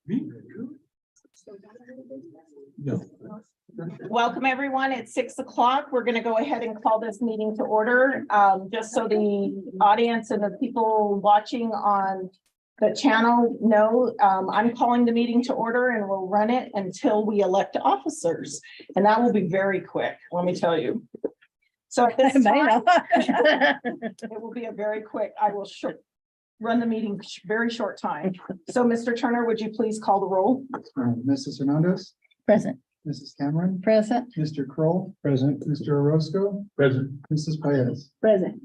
No. Welcome, everyone. It's 6 o'clock. We're going to go ahead and call this meeting to order. Just so the audience and the people watching on the channel know, I'm calling the meeting to order and we'll run it until we elect officers. And that will be very quick, let me tell you. So at this time, it will be a very quick, I will run the meeting very short time. So Mr. Turner, would you please call the roll? Mrs. Hernandez. Present. Mrs. Cameron. Present. Mr. Kroll. Present. Mr. Orozco. Present. Mrs. Paez. Present.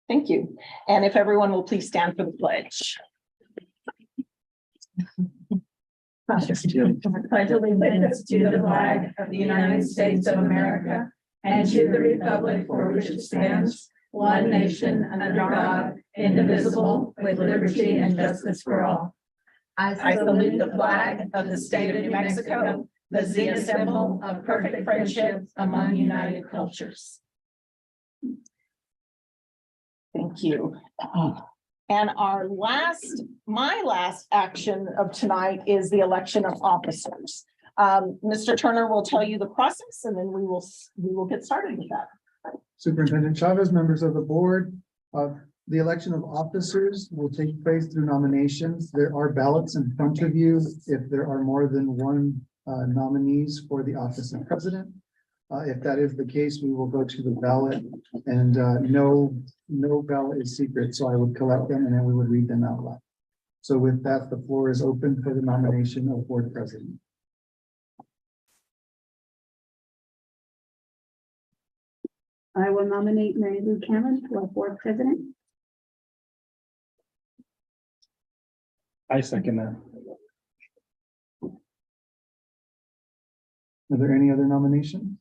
Thank you. And if everyone will please stand for the pledge. Pledge allegiance to the flag of the United States of America and to the republic for which it stands, one nation under God, indivisible, with liberty and justice for all. I salute the flag of the state of New Mexico, the Zenith symbol of perfect friendship among united cultures. Thank you. And my last action of tonight is the election of officers. Mr. Turner will tell you the process and then we will get started with that. Superintendent Chavez, members of the board, the election of officers will take place through nominations. There are ballots in front of you if there are more than one nominees for the office of president. If that is the case, we will go to the ballot, and no ballot is secret, so I would collect them and then we would read them out loud. So with that, the floor is open for the nomination of board president. I will nominate Mary Lou Cameron for board president. I second that. Are there any other nominations?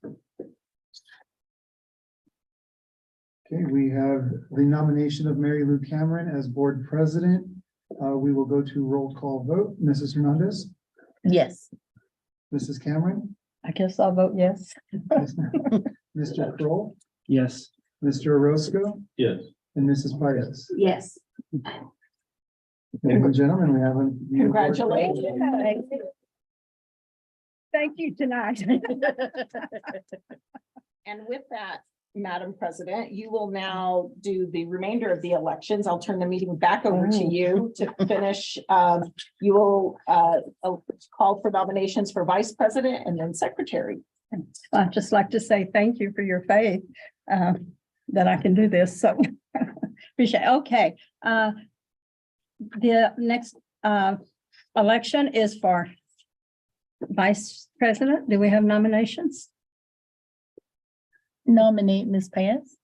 Okay, we have the nomination of Mary Lou Cameron as board president. We will go to roll call vote. Mrs. Hernandez, Yes. Mrs. Cameron, I guess I'll vote yes. Mr. Kroll, Yes. Mr. Orozco, Yes. and Mrs. Paez. Yes. Ladies and gentlemen, we have a. Congratulations. Thank you tonight. And with that, Madam President, you will now do the remainder of the elections. I'll turn the meeting back over to you to finish. You will call for nominations for vice president and then secretary. I'd just like to say thank you for your faith that I can do this. So appreciate it. Okay. The next election is for vice president. Do we have nominations? Nominate Ms. Paez.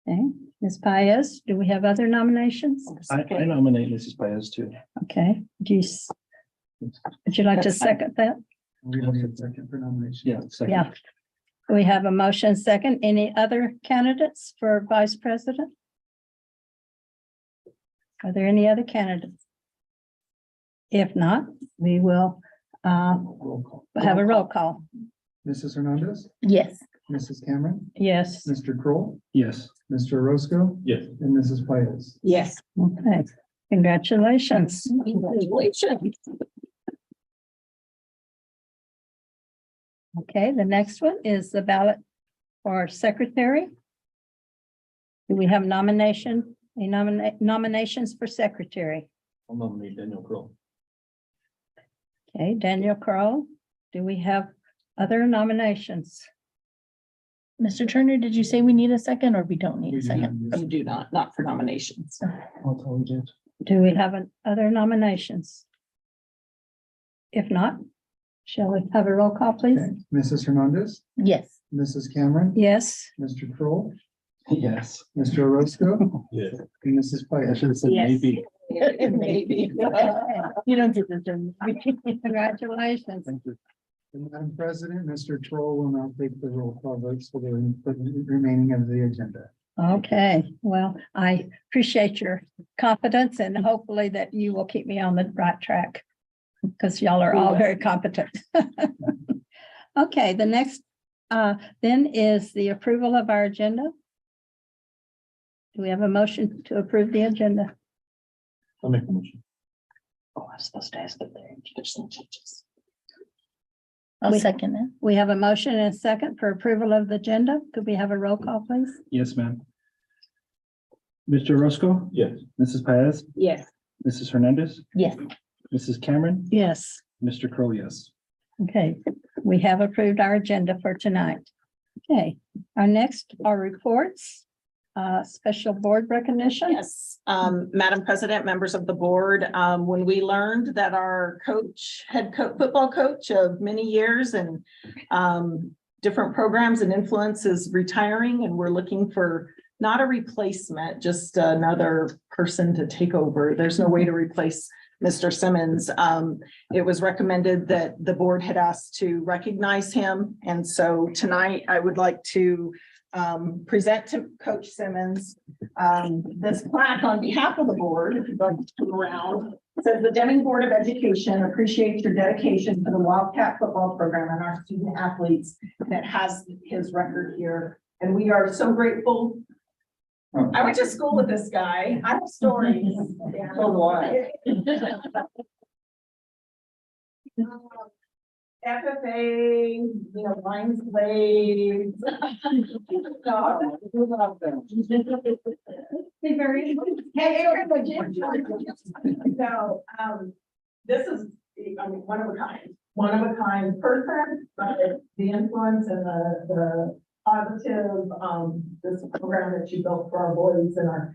Okay, Ms. Paez, do we have other nominations? I nominate Mrs. Paez too. Okay, would you like to second that? We will need a second for nomination. Yeah. Second. Yeah. We have a motion second. Any other candidates for vice president? Are there any other candidates? If not, we will Roll call. have a roll call. Mrs. Hernandez, Yes. Mrs. Cameron, Yes. Mr. Kroll, Yes. Mr. Orozco, Yes. and Mrs. Paez. Yes. Okay. Congratulations. Congratulations. Okay, the next one is the ballot for secretary. Do we have nominations for secretary? I'll nominate Daniel Kroll. Okay, Daniel Crowe. Do we have other nominations? Mr. Turner, did you say we need a second or we don't need a second? You do not for nominations. I'll tell you. Do we have other nominations? If not, shall we have a roll call, please? Okay. Mrs. Hernandez, Yes. Mrs. Cameron, Yes. Mr. Kroll, Yes. Mr. Orozco, Yes. and Mrs. I Paez. should have said Yes. maybe. Maybe. You don't get this done. Congratulations. Thank you. And Madam President, Mr. Troll will now take the roll call votes for the remaining of the agenda. Okay, well, I appreciate your confidence and hopefully that you will keep me on the right track because y'all are all very competent. Okay, the next then is the approval of our agenda. Do we have a motion to approve the agenda? I'll make the motion. Oh, I'm supposed to ask if there's some changes. I'll We- second it. We have a motion and a second for approval of the agenda. Could we have a roll call, please? Yes, ma'am. Mr. Roscoe? Yes. Mrs. Paez? Yes. Mrs. Hernandez? Yes. Mrs. Cameron? Yes. Mr. Crowe, yes. Okay, we have approved our agenda for tonight. Okay, our next are reports, special board recognition. Yes, Madam President, members of the board, when we learned that our football coach of many years and different programs and influence is retiring, and we're looking for not a replacement, just another person to take over. There's no way to replace Mr. Simmons. It was recommended that the board had asked to recognize him. And so tonight I would like to present to Coach Simmons this plaque on behalf of the board, if you'd like to come around. It says the Deming Board of Education appreciates your dedication to the Wildcat football program and our student athletes, that has his record here. And we are so grateful. I went to school with this guy. I have stories. So do I. FFA, lines blades. So, this is, one of a kind person, but the influence and the positive, this program that you built for our boys and our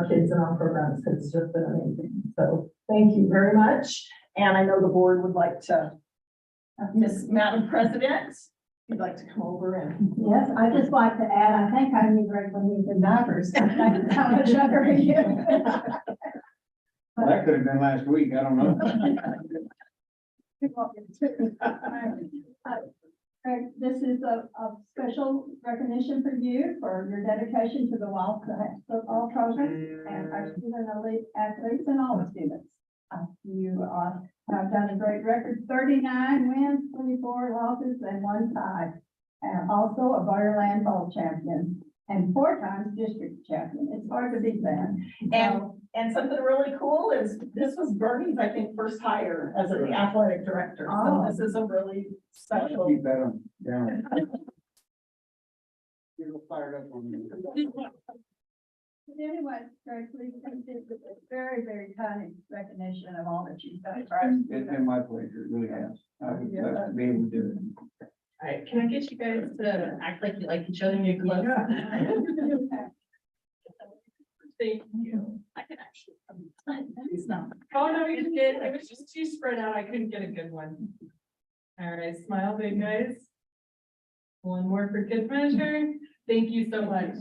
kids and our programs has just been amazing. So thank you very much. And I know the board would like to, Madam President, if you'd like to come over and. Yes, I'd just like to add, I think I knew Greg when he was in diapers. How much younger are you? Well, that could have been last week, I don't know. Greg, this is a special recognition for you for your dedication to the Wildcat football program and our student elite athletes and all the students. You have done a great record, 39 wins, 24 losses, and 1 tie. And also a Borderland Bowl champion and 4 times district champion. It's hard to beat that. And something really cool is this was Bernie's, I think, first hire as the athletic director. So Oh. this is a really special. Keep that on, down. You're fired up on me. But anyway, Greg, please consider this a very, very kind recognition of all that you've done for us. It's been my pleasure, it really has. I was blessed to be able to do it. All right, can I get you guys to act like you like each other and you're close? Thank you. I can actually. It's not. Oh, no, you did. It was just too spread out. I couldn't get a good one. All right, smile big, guys. One more for good measure. Thank you so much.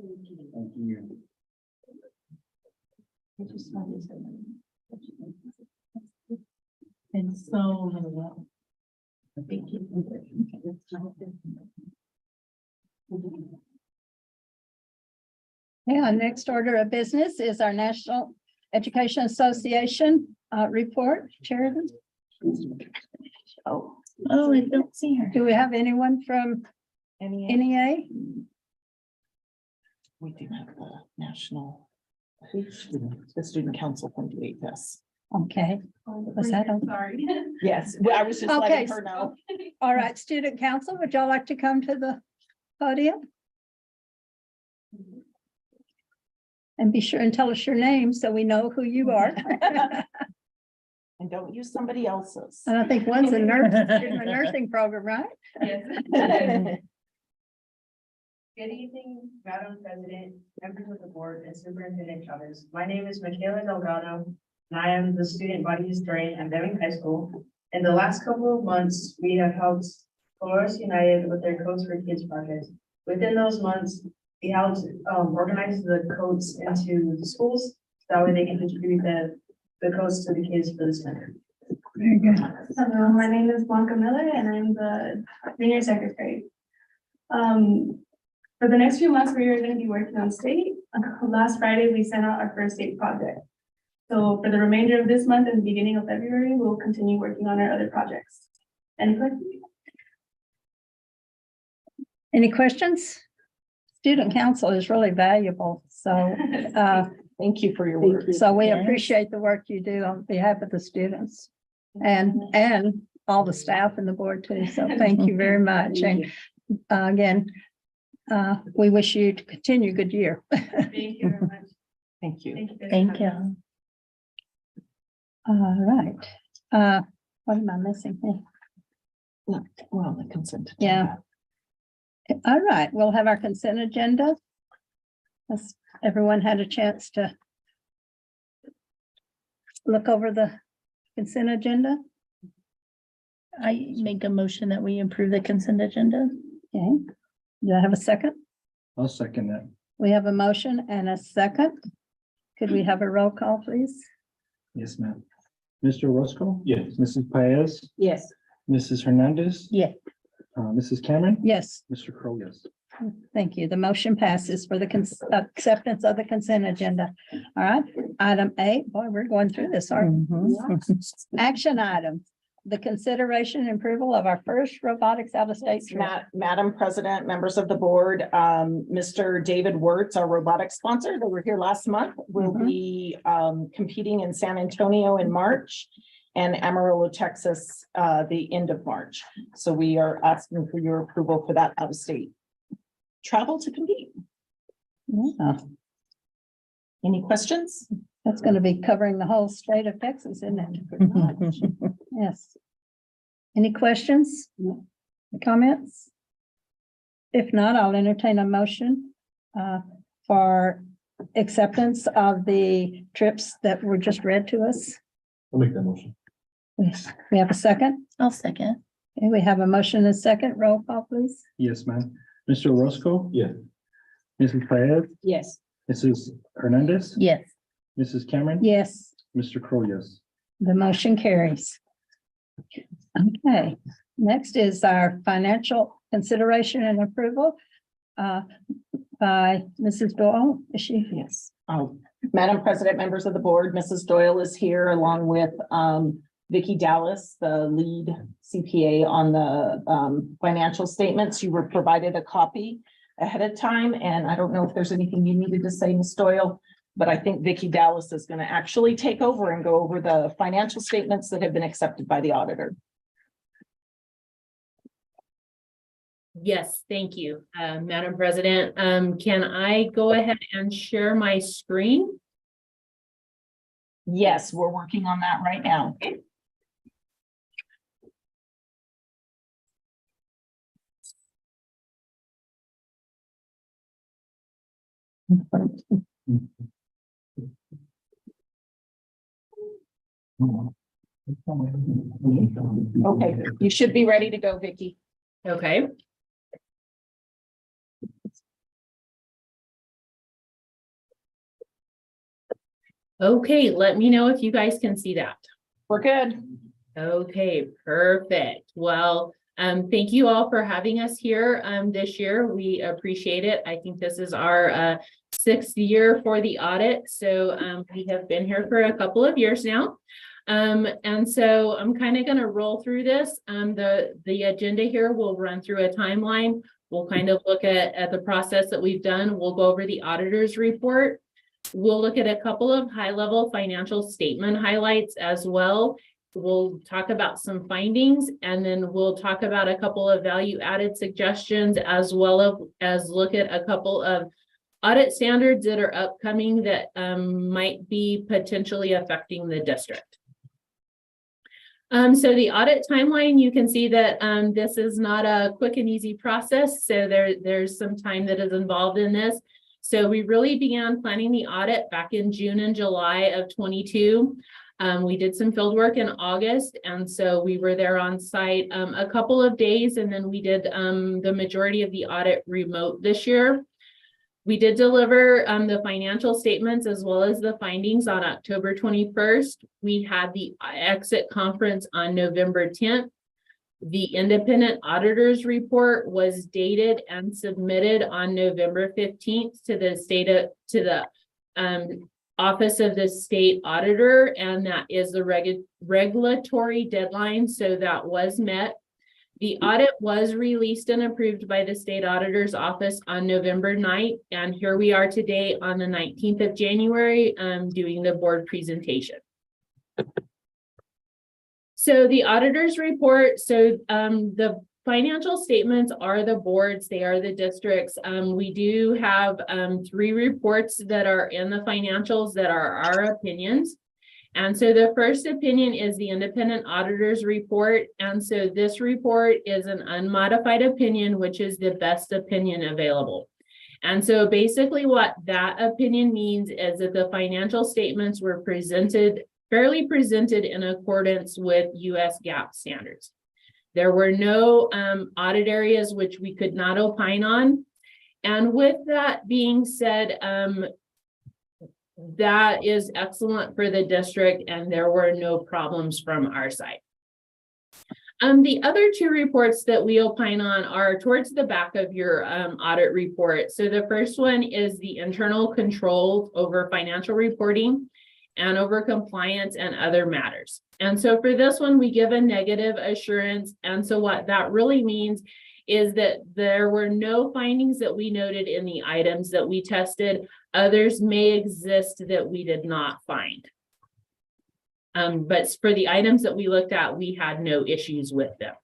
Thank you. And so. Thank you. Yeah, our next order of business is our National Education Association report. Sheridan, Oh, I don't see her. do we have anyone from NEA? We do have the national, the student council from DPS. Okay, was that on? Sorry. Yes, well, I was just Okay. letting her know. All right, Student Council, would y'all like to come to the podium? And be sure and tell us your name so we know who you are. And don't use somebody else's. And I think one's a nurse, in the nursing program, right? Yes. Good evening, Madam President, members of the board, and Superintendent Chavez. My name is Michaela Delgado, and I am the student body historian at Deming High School. In the last couple of months, we have helped Flores United with their Codes for Kids project. Within those months, we helped organize the codes into the schools, so that way they can distribute the codes to the kids for the center. Very good. Hello, my name is Blanca Miller and I'm the senior secretary. For the next few months, we are going to be working on state. Last Friday, we sent out our first state project. So for the remainder of this month and beginning of February, we'll continue working on our other projects. Any questions? Any questions? student council is really valuable. So, Thank you for your Thank work. you. so we Yes. appreciate the work you do on behalf of the students and all the staff and the board too. So thank you very much. And again, we wish you to continue good year. Thank you very much. Thank you. Thank you. for Thank having us. you. All right. What am I missing here? Well, the consent. Yeah. All right, we'll have our consent agenda. Has everyone had a chance to look over the consent agenda? I make a motion that we approve the consent agenda. Okay. Do I have a second? I'll second that. We have a motion and a second. Could we have a roll call, please? Yes, ma'am. Mr. Roscoe? Yes. Mrs. Paez? Yes. Mrs. Hernandez? Yeah. Mrs. Cameron? Yes, Mr. Crowe, yes. thank you. The motion passes for the acceptance of the consent agenda. All right, item 8, boy, we're going through this, aren't we? Action item, the consideration and approval of our first robotics out-of-state trip. Madam President, members of the board, Mr. David Wirtz, our robotics sponsor, that were here last month, will be competing in San Antonio in March and Amarillo, Texas, the end of March. So we are asking for your approval for that out-of-state travel to compete. Yeah, Any questions? that's going to be covering the whole state of Texas, isn't it? Yes. Any questions? Comments? If not, I'll entertain a motion for acceptance of the trips that were just read to us. I'll make that motion. We have a second. I'll second. Okay, we have a motion and a second. Roll call, please. Yes, ma'am. Mr. Roscoe? Yes. Mrs. Paez? Yes. Mrs. Hernandez? Yes. Mrs. Cameron? Yes, Mr. Crowe, yes. the motion carries. Okay, next is our financial consideration and approval by Mrs. Doyle. Is she? Yes. Madam President, members of the board, Mrs. Doyle is here along with Vicki Dallas, the lead CPA on the financial statements. You were provided a copy ahead of time, and I don't know if there's anything you needed to say, Ms. Doyle, but I think Vicki Dallas is going to actually take over and go over the financial statements that have been accepted by the auditor. Yes, thank you, Madam President. Can I go ahead and share my screen? Yes, we're working on that right now. Okay, you should be ready to go, Vicki. Okay. Okay, let me know if you guys can see that. We're good. Okay, perfect. Well, thank you all for having us here this year. We appreciate it. I think this is our 6th year for the audit. So we have been here for a couple of years now. And so I'm kind of going to roll through this. The agenda here will run through a timeline. We'll kind of look at the process that we've done. We'll go over the auditor's report. We'll look at a couple of high-level financial statement highlights as well. We'll talk about some findings, and then we'll talk about a couple of value-added suggestions, as well as look at a couple of audit standards that are upcoming that might be potentially affecting the district. So the audit timeline, you can see that this is not a quick and easy process. So there's some time that is involved in this. So we really began planning the audit back in June and July of 22. We did some field work in August, and so we were there on site a couple of days, and then we did the majority of the audit remote this year. We did deliver the financial statements as well as the findings on October 21st. We had the exit conference on November 10th. The independent auditor's report was dated and submitted on November 15th to the Office of the State Auditor, and that is the regulatory deadline, so that was met. The audit was released and approved by the state auditor's office on November 9th, and here we are today on the 19th of January, doing the board presentation. So the auditor's report, the financial statements are the boards, they are the districts. We do have 3 reports that are in the financials that are our opinions. And so the first opinion is the independent auditor's report. And so this report is an unmodified opinion, which is the best opinion available. And so basically what that opinion means is that the financial statements were fairly presented in accordance with US GAAP standards. There were no audit areas which we could not opine on. And with that being said, that is excellent for the district, and there were no problems from our side. The other 2 reports that we opine on are towards the back of your audit report. So the first one is the internal controls over financial reporting and over compliance and other matters. And so for this one, we give a negative assurance. And so what that really means is that there were no findings that we noted in the items that we tested. Others may exist that we did not find. But for the items that we looked at, we had no issues with them.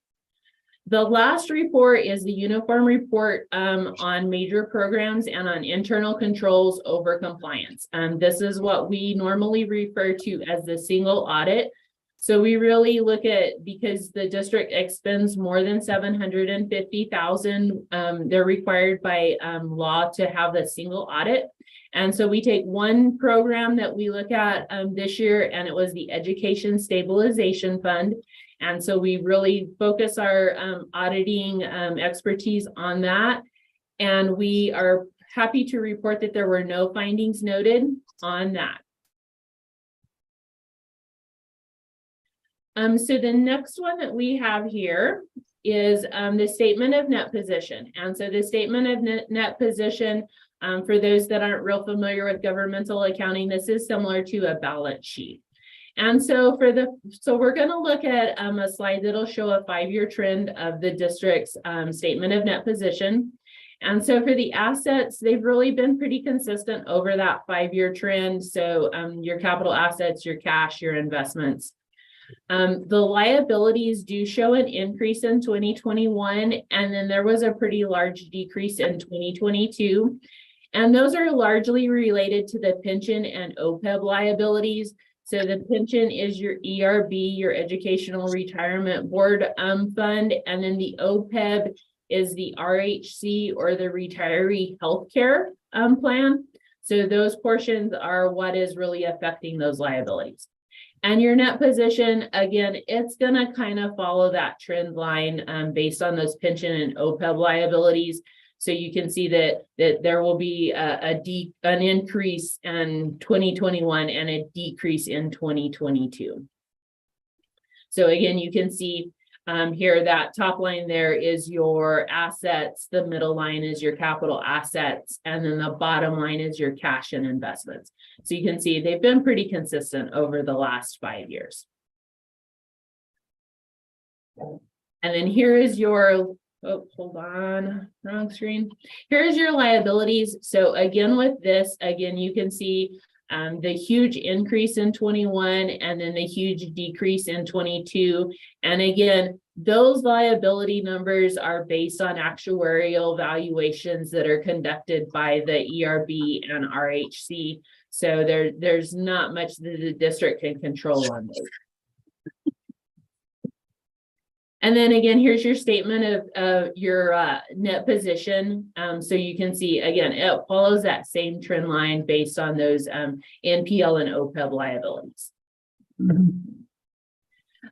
The last report is the uniform report on major programs and on internal controls over compliance. This is what we normally refer to as the single audit. So we really look at, because the district expends more than $750,000, they're required by law to have the single audit. And so we take one program that we look at this year, and it was the Education Stabilization Fund. And so we really focus our auditing expertise on that. And we are happy to report that there were no findings noted on that. So the next one that we have here is the statement of net position. And so the statement of net position, for those that aren't real familiar with governmental accounting, this is similar to a balance sheet. And so we're going to look at a slide that'll show a 5-year trend of the district's statement of net position. And so for the assets, they've really been pretty consistent over that 5-year trend. So your capital assets, your cash, your investments. The liabilities do show an increase in 2021, and then there was a pretty large decrease in 2022. And those are largely related to the pension and OPEB liabilities. So the pension is your ERB, your Educational Retirement Board fund, and then the OPEB is the RHC, or the Retiree Healthcare Plan. So those portions are what is really affecting those liabilities. And your net position, again, it's going to kind of follow that trend line based on those pension and OPEB liabilities. So you can see that there will be an increase in 2021 and a decrease in 2022. So again, you can see here that top line there is your assets, the middle line is your capital assets, and then the bottom line is your cash and investments. So you can see they've been pretty consistent over the last 5 years. And then here is your, oh, hold on, wrong screen. Here's your liabilities. So again, with this, again, you can see the huge increase in 21 and then the huge decrease in 22. And again, those liability numbers are based on actuarial valuations that are conducted by the ERB and RHC. So there's not much that the district can control on those. And then again, here's your statement of your net position. So you can see, again, it follows that same trend line based on those NPL and OPEB liabilities.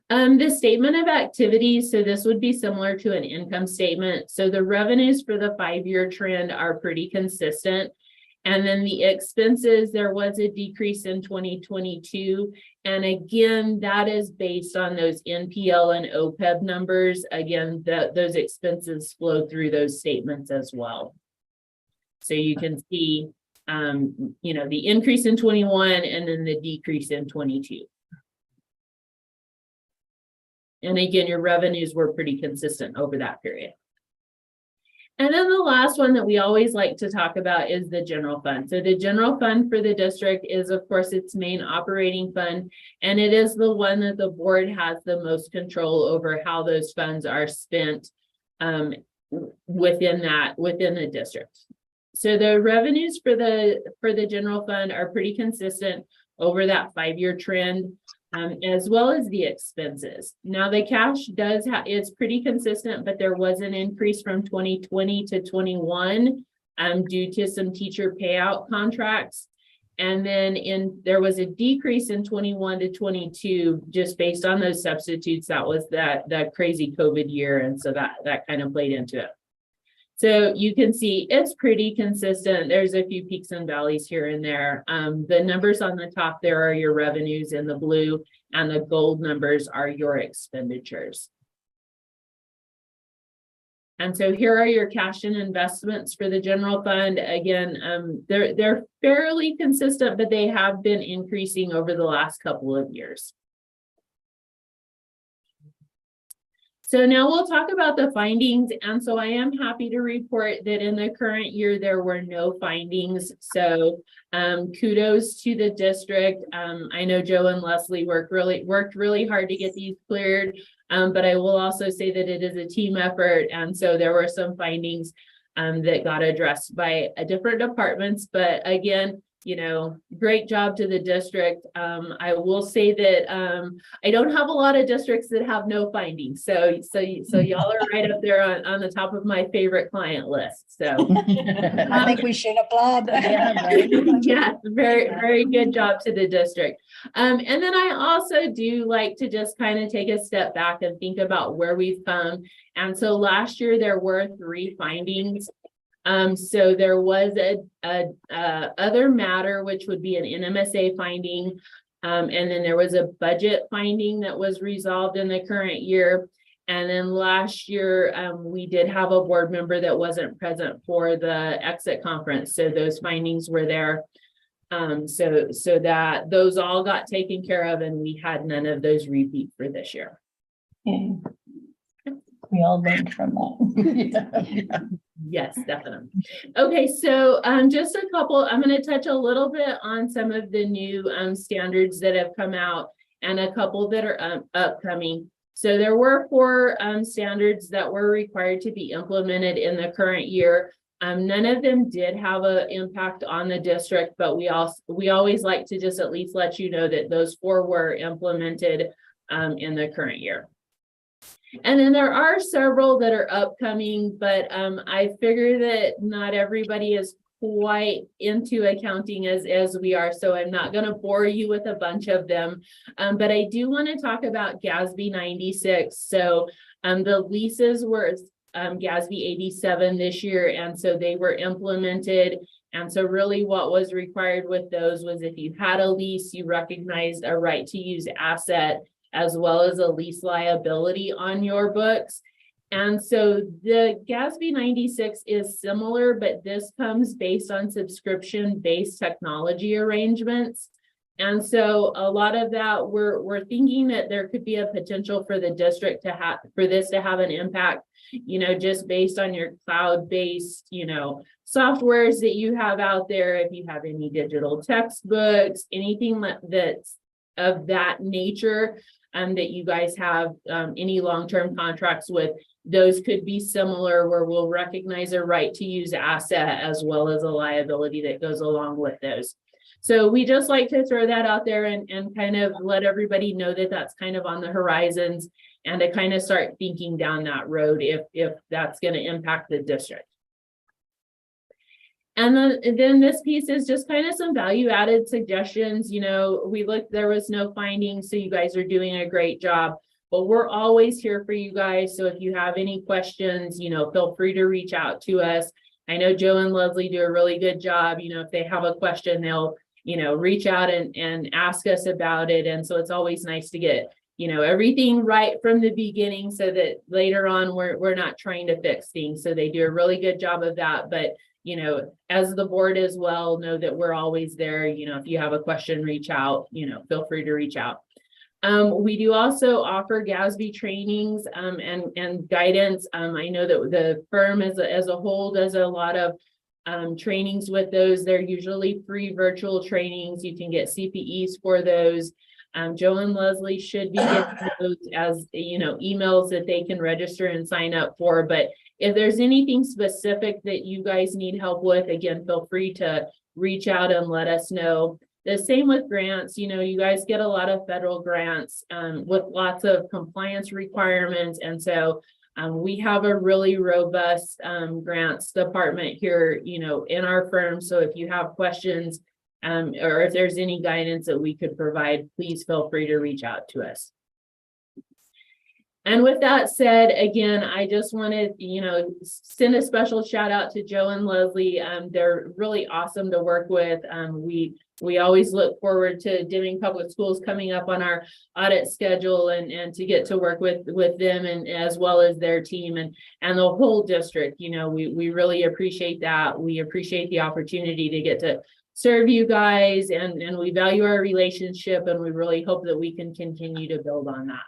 The statement of activities, so this would be similar to an income statement. So the revenues for the 5-year trend are pretty consistent. And then the expenses, there was a decrease in 2022. And again, that is based on those NPL and OPEB numbers. Again, those expenses flow through those statements as well. So you can see, the increase in 21 and then the decrease in 22. And again, your revenues were pretty consistent over that period. And then the last one that we always like to talk about is the general fund. So the general fund for the district is, of course, its main operating fund, and it is the one that the board has the most control over how those funds are spent within the district. So the revenues for the general fund are pretty consistent over that 5-year trend. As well as the expenses. Now the cash is pretty consistent, but there was an increase from 2020 to 21 due to some teacher payout contracts. And then there was a decrease in 21 to 22 just based on those substitutes. That was that crazy COVID year. And so that kind of played into it. So you can see it's pretty consistent. There's a few peaks and valleys here and there. The numbers on the top there are your revenues in the blue, and the gold numbers are your expenditures. And so here are your cash and investments for the general fund. Again, they're fairly consistent, but they have been increasing over the last couple of years. So now we'll talk about the findings. And so I am happy to report that in the current year, there were no findings. So kudos to the district. I know Joe and Leslie worked really hard to get these cleared. But I will also say that it is a team effort. And so there were some findings that got addressed by different departments. But again, you know, great job to the district. I will say that I don't have a lot of districts that have no findings. So y'all are right up there on the top of my favorite client list. So I think we should applaud. yeah, very good job to the district. And then I also do like to just kind of take a step back and think about where we've come. And so last year there were 3 findings. So there was a other matter, which would be an NMSA finding. And then there was a budget finding that was resolved in the current year. And then last year, we did have a board member that wasn't present for the exit conference. So those findings were there. So that those all got taken care of, and we had none of those repeat for this year. We all learned from that. Yes, definitely. Okay, so just a couple, I'm going to touch a little bit on some of the new standards that have come out and a couple that are upcoming. So there were 4 standards that were required to be implemented in the current year. None of them did have an impact on the district, but we always like to just at least let you know that those 4 were implemented in the current year. And then there are several that are upcoming, but I figure that not everybody is quite into accounting as we are, so I'm not going to bore you with a bunch of them. But I do want to talk about GASB 96. So the leases were GASB 87 this year, and so they were implemented. And so really what was required with those was if you had a lease, you recognized a right to use asset as well as a lease liability on your books. And so the GASB 96 is similar, but this comes based on subscription-based technology arrangements. And so a lot of that, we're thinking that there could be a potential for the district to have, for this to have an impact, you know, just based on your cloud-based, you know, softwares that you have out there. If you have any digital textbooks, anything that's of that nature, that you guys have any long-term contracts with, those could be similar, where we'll recognize a right to use asset as well as a liability that goes along with those. So we just like to throw that out there and kind of let everybody know that that's kind of on the horizons, and to kind of start thinking down that road if that's going to impact the district. And then this piece is just kind of some value added suggestions. You know, we looked, there was no findings, so you guys are doing a great job, but we're always here for you guys. So if you have any questions, you know, feel free to reach out to us. I know Joe and Leslie do a really good job. You know, if they have a question, they'll, you know, reach out and ask us about it. And so it's always nice to get, you know, everything right from the beginning, so that later on we're not trying to fix things. So they do a really good job of that. But you know, as the board as well, know that we're always there. You know, if you have a question, reach out, you know, feel free to reach out. We do also offer GASB trainings, and guidance. I know that the firm as a whole does a lot of trainings with those. They're usually free virtual trainings. You can get CPEs for those. Joe and Leslie should be getting those as, you know, emails that they can register and sign up for. But if there's anything specific that you guys need help with, again, feel free to reach out and let us know. The same with grants. You know, you guys get a lot of federal grants with lots of compliance requirements. And so we have a really robust grants department here, you know, in our firm. So if you have questions or if there's any guidance that we could provide, please feel free to reach out to us. And with that said, again, I just wanted, you know, send a special shout out to Joe and Leslie. They're really awesome to work with. We always look forward to Deming Public Schools coming up on our audit schedule and to get to work with them and as well as their team and the whole district. You know, we really appreciate that. We appreciate the opportunity to get to serve you guys and we value our relationship and we really hope that we can continue to build on that.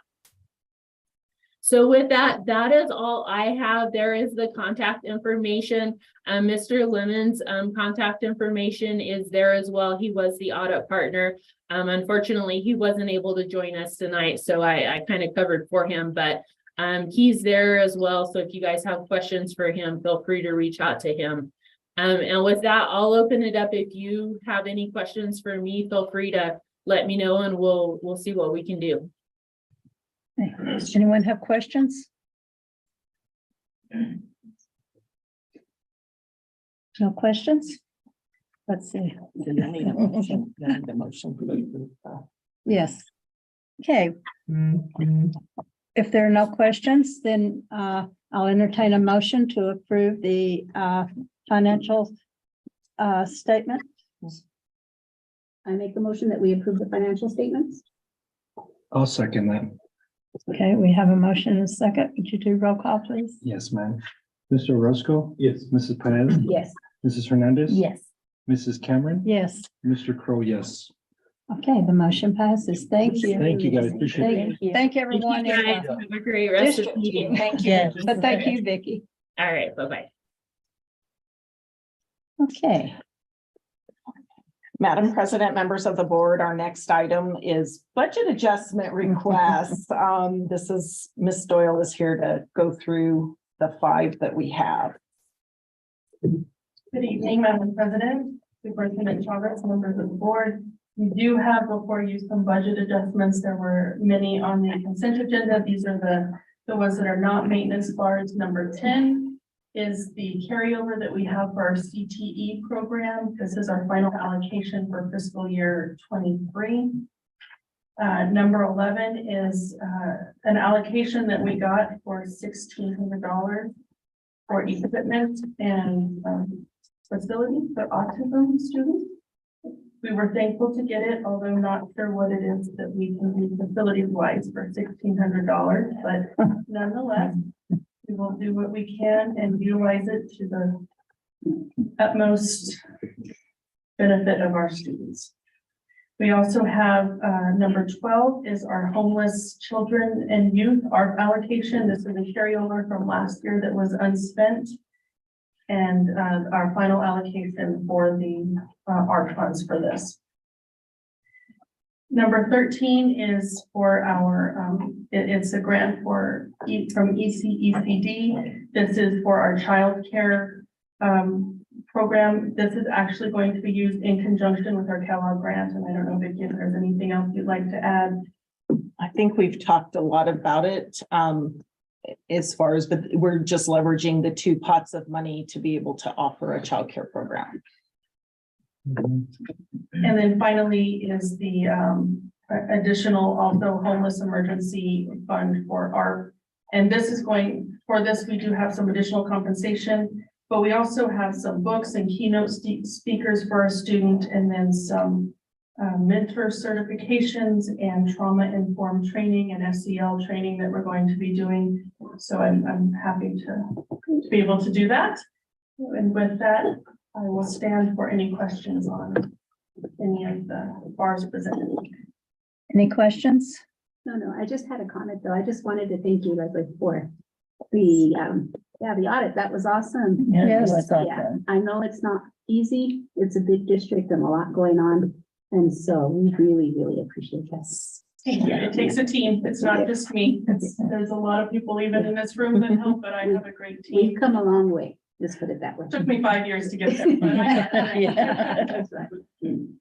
So with that, that is all I have. There is the contact information. Mr. Lemon's contact information is there as well. He was the audit partner. Unfortunately, he wasn't able to join us tonight, so I kind of covered for him, but he's there as well. So if you guys have questions for him, feel free to reach out to him. And with that, I'll open it up. If you have any questions for me, feel free to let me know and we'll see what we can do. Does anyone have questions? No questions? Let's see. Yes. Okay. If there are no questions, then I'll entertain a motion to approve the financial statement. I make the motion that we approve the financial statements. I'll second that. Okay, we have a motion and a second. Would you do roll call, please? Yes, ma'am. Mr. Orozco? Yes. Mrs. Perez? Yes. Mrs. Hernandez? Yes. Mrs. Cameron? Yes. Mr. Crow, yes. Okay, the motion passes. Thank you. Thank you, guys. Appreciate it. Thank everyone. Thank you, guys. Have a great rest of the meeting. Thank you. Yes. But thank you, Vicky. All right, bye-bye. Okay. Madam President, members of the board, our next item is budget adjustment requests. This is, Ms. Doyle is here to go through the 5 that we have. Good evening, Madam President, Superintendent Chavez, members of the board. We do have before you some budget adjustments. There were many on the consent agenda. These are the ones that are not maintenance bars. Number 10 is the carryover that we have for our CTE program. This is our final allocation for fiscal year 23. Number 11 is an allocation that we got for $1,600 for equipment and facilities for autism students. We were thankful to get it, although not sure what it is that we can do facilities wise for $1,600, but nonetheless, we will do what we can and utilize it to the utmost benefit of our students. We also have number 12 is our homeless children and youth, our allocation. This is a carryover from last year that was unspent. And our final allocation for the ARC funds for this. Number 13 is for our, it's a grant for from ECECD. This is for our child care program. This is actually going to be used in conjunction with our Kellogg grant. And I don't know, Vicki, if there's anything else you'd like to add. I think we've talked a lot about it. As far as, but we're just leveraging the 2 pots of money to be able to offer a child care program. And then finally is the additional also homeless emergency fund for ARP. And this is going, for this, we do have some additional compensation, but we also have some books and keynote speakers for our student, and then some mentor certifications and trauma-informed training and SEL training that we're going to be doing. So I'm happy to be able to do that. And with that, I will stand for any questions on any of the bars presented. Any questions? No, I just had a comment though. I just wanted to thank you, Leslie, for the, the audit. That was awesome. Yeah, Yes. that's Yeah, awesome. I know it's not easy. It's a big district and a lot going on. And so we really, really appreciate this. Yeah, it takes a team. It's not just me. There's a lot of people even in this room that help, but I have a great team. We've come a long way. Just put it that way. Took me 5 years to get there. But I got there. Yeah. That's right. And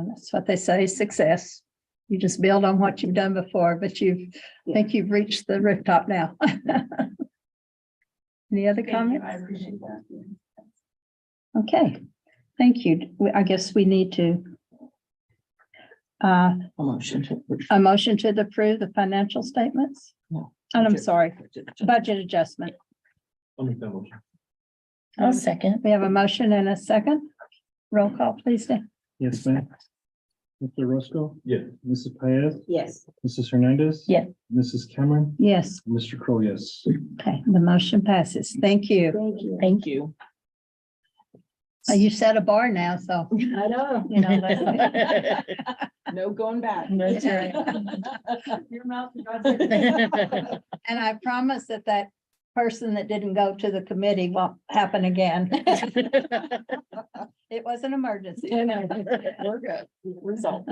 that's what they say, success. You just build on what you've done before, but think you've reached the rooftop now. Any other Thank you. comments? I appreciate that. Okay, thank you. I guess we need to A motion to approve. a motion to approve the financial statements? No. And I'm sorry, budget adjustment. I'll make that motion. I'll second. We have a motion and a second. Roll call, please, Dan. Yes, ma'am. Mr. Roscoe? Yes. Mrs. Paez? Yes. Mrs. Hernandez? Yes. Mrs. Cameron? Yes, Mr. Crowe, yes. okay, the motion passes. Thank you. Thank you. Thank you. You set a bar now, so. I know. You know, that's- No going back. That's right. Your mouth. And I promise that person that didn't go to the committee won't happen again. It was an emergency. We're good. Result.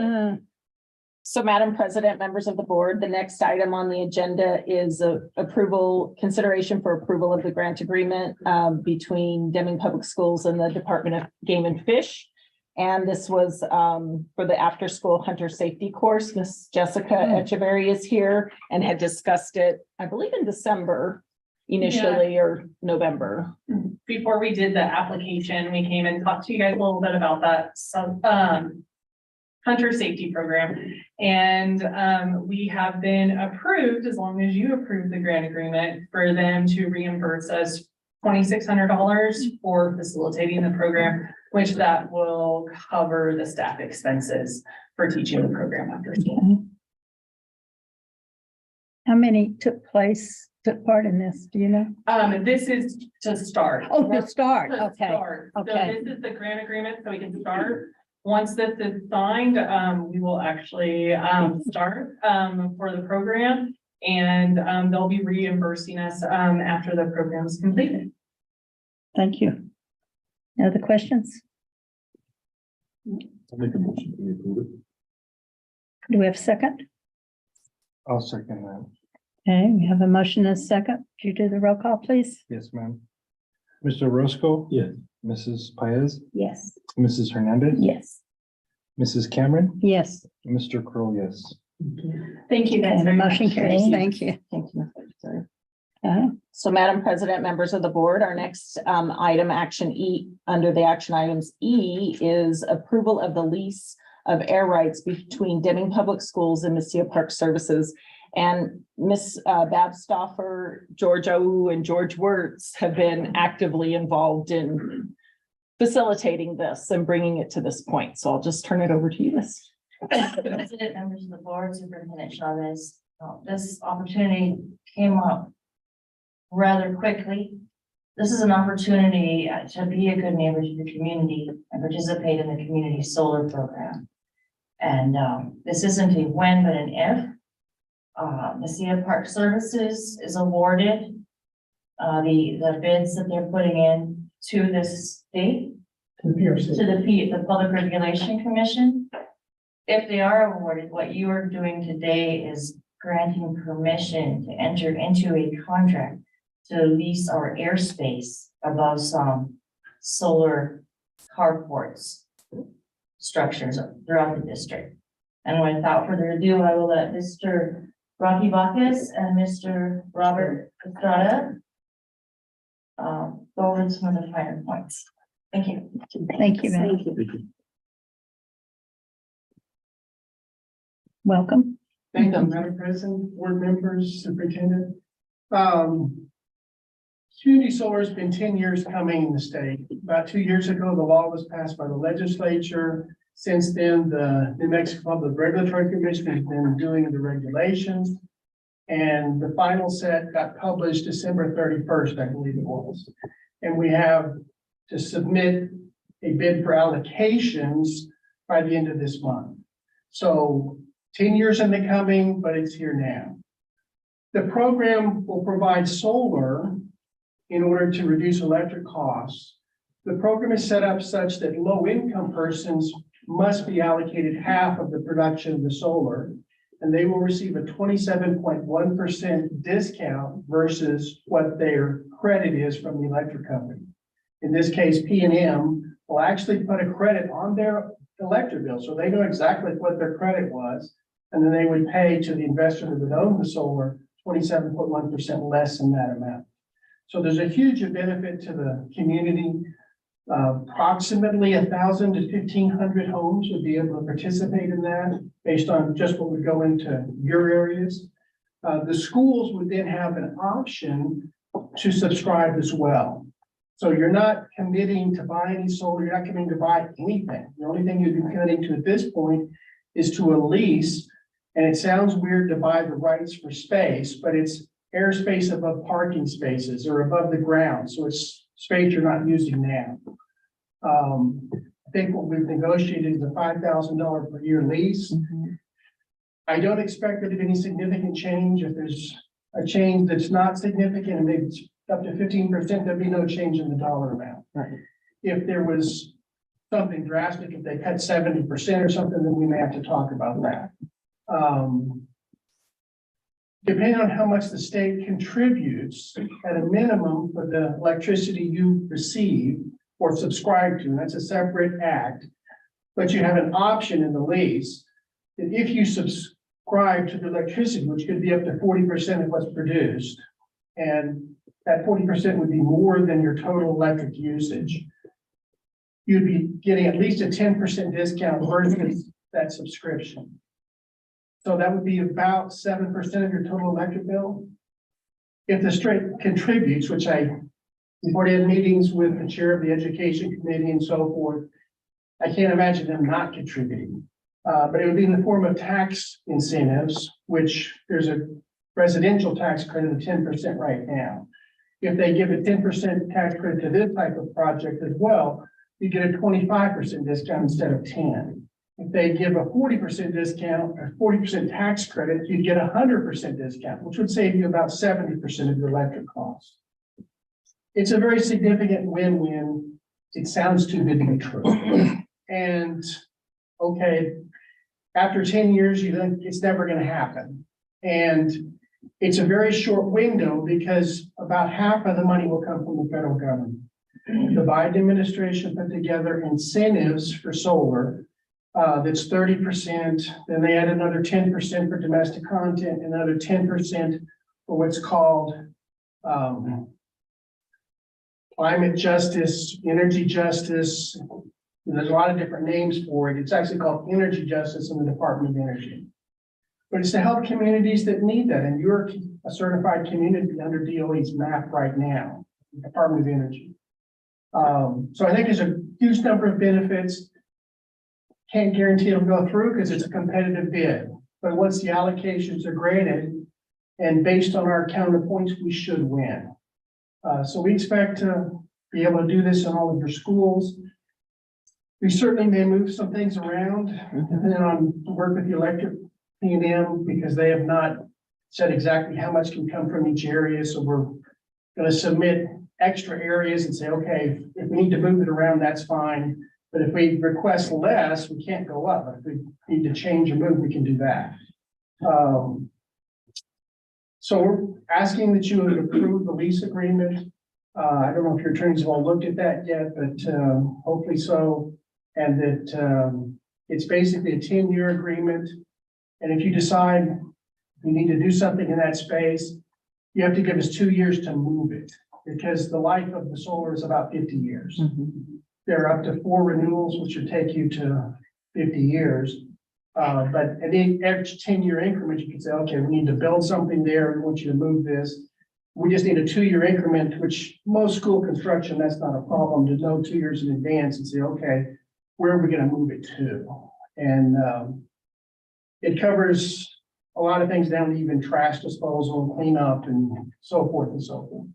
So Madam President, members of the board, the next item on the agenda is consideration for approval of the grant agreement between Deming Public Schools and the Department of Game and Fish. And this was for the after-school hunter safety course. Miss Jessica Echeverry is here and had discussed it, I believe, in December initially or November. Before we did the application, we came and talked to you guys a little bit about that. So, hunter safety program. And we have been approved, as long as you approve the grant agreement, for them to reimburse us $2,600 for facilitating the program, which that will cover the staff expenses for teaching the program after school. How many took part in this? Do you know? This is to start. Oh, to start, To okay. start. So okay. this is the grant agreement, so we can start. Once this is signed, we will actually start for the program. And they'll be reimbursing us after the program is completed. Thank you. Any other questions? I'll make a motion to approve it. Do we have a second? I'll second that. Okay, we have a motion and a second. Could you do the roll call, please? Yes, ma'am. Mr. Roscoe? Yes. Mrs. Paez? Yes. Mrs. Hernandez? Yes. Mrs. Cameron? Yes. Mr. Crowe, yes. Thank you guys. And the very motion much. carries. Thank you. Thank you. So Madam President, members of the board, our next item, action E, under the action items E, is approval of the lease of air rights between Deming Public Schools and Messiah Park Services. And Miss Babstoffer, George O, and George Wirtz have been actively involved in facilitating this and bringing it to this point. So I'll just turn it over to you, Miss. President, members of the board, Superintendent Chavez, this opportunity came up rather quickly. This is an opportunity to be a good neighbor to the community and participate in the community solar program. And this isn't a when, but an if. Messiah Park Services is awarded the bids that they're putting in to this state, to the Public Regulation Commission. If they are awarded, what you are doing today is granting permission to enter into a contract to lease our airspace above some solar carports structures throughout the district. And without further ado, I will let Mr. Rocky Bacchus and Mr. Robert Estrada go over some of the finer points. Thank you. Thank you, ma'am. Thank you. Welcome. Thank you, Madam President, board members, superintendent. Community solar has been 10 years coming in the state. About 2 years ago, the law was passed by the legislature. Since then, the New Mexico Public Regulatory Commission has been doing the regulations. And the final set got published December 31st, I believe it was. And we have to submit a bid for allocations by the end of this month. So 10 years in the coming, but it's here now. The program will provide solar in order to reduce electric costs. The program is set up such that low-income persons must be allocated half of the production of the solar, and they will receive a 27.1% discount versus what their credit is from the electric company. In this case, P&M will actually put a credit on their electric bill, so they know exactly what their credit was, and then they would pay to the investor that would own the solar 27.1% less than that amount. So there's a huge benefit to the community. Approximately 1,000 to 1,500 homes would be able to participate in that based on just what would go into your areas. The schools would then have an option to subscribe as well. So you're not committing to buy any solar, you're not committing to buy anything. The only thing you'd be committing to at this point is to a lease. And it sounds weird to buy the rights for space, but it's airspace above parking spaces or above the ground. So it's space you're not using now. I think what we've negotiated is a $5,000 per year lease. I don't expect there to be any significant change. If there's a change that's not significant, and maybe it's up to 15%, there'd be no change in the dollar amount. If there was something drastic, if they cut 70% or something, then we may have to talk about that. Depending on how much the state contributes at a minimum for the electricity you receive or subscribe to, and that's a separate act, but you have an option in the lease that if you subscribe to the electricity, which could be up to 40% of what's produced, and that 40% would be more than your total electric usage, you'd be getting at least a 10% discount versus that subscription. So that would be about 7% of your total electric bill. If the state contributes, which we've already had meetings with the chair of the education committee and so forth, I can't imagine them not contributing. But it would be in the form of tax incentives, which there's a residential tax credit of 10% right now. If they give a 10% tax credit to this type of project as well, you get a 25% discount instead of 10. If they give a 40% discount or 40% tax credit, you'd get a 100% discount, which would save you about 70% of your electric costs. It's a very significant win-win. It sounds too good to be true. And okay, after 10 years, you think it's never going to happen. And it's a very short window because about half of the money will come from the federal government. The Biden administration put together incentives for solar. That's 30%. Then they add another 10% for domestic content, another 10% for what's called climate justice, energy justice. And there's a lot of different names for it. It's actually called energy justice in the Department of Energy. But it's to help communities that need that. And you're a certified community under DOE's map right now, Department of Energy. So I think there's a huge number of benefits. Can't guarantee it'll go through because it's a competitive bid. But once the allocations are granted and based on our counterpoints, we should win. So we expect to be able to do this in all of your schools. We certainly may move some things around depending on work with the electric P&M because they have not said exactly how much can come from each area. So we're going to submit extra areas and say, okay, if we need to move it around, that's fine. But if we request less, we can't go up. If we need to change or move, we can do that. So we're asking that you would approve the lease agreement. I don't know if your attorneys have all looked at that yet, but hopefully so. And that it's basically a 10-year agreement. And if you decide you need to do something in that space, you have to give us 2 years to move it because the life of the solar is about 50 years. There are up to 4 renewals, which would take you to 50 years. But at every 10-year increment, you can say, okay, we need to build something there. We want you to move this. We just need a 2-year increment, which most school construction, that's not a problem to know 2 years in advance and say, okay, where are we going to move it to? And it covers a lot of things down to even trash disposal, cleanup, and so forth and so forth.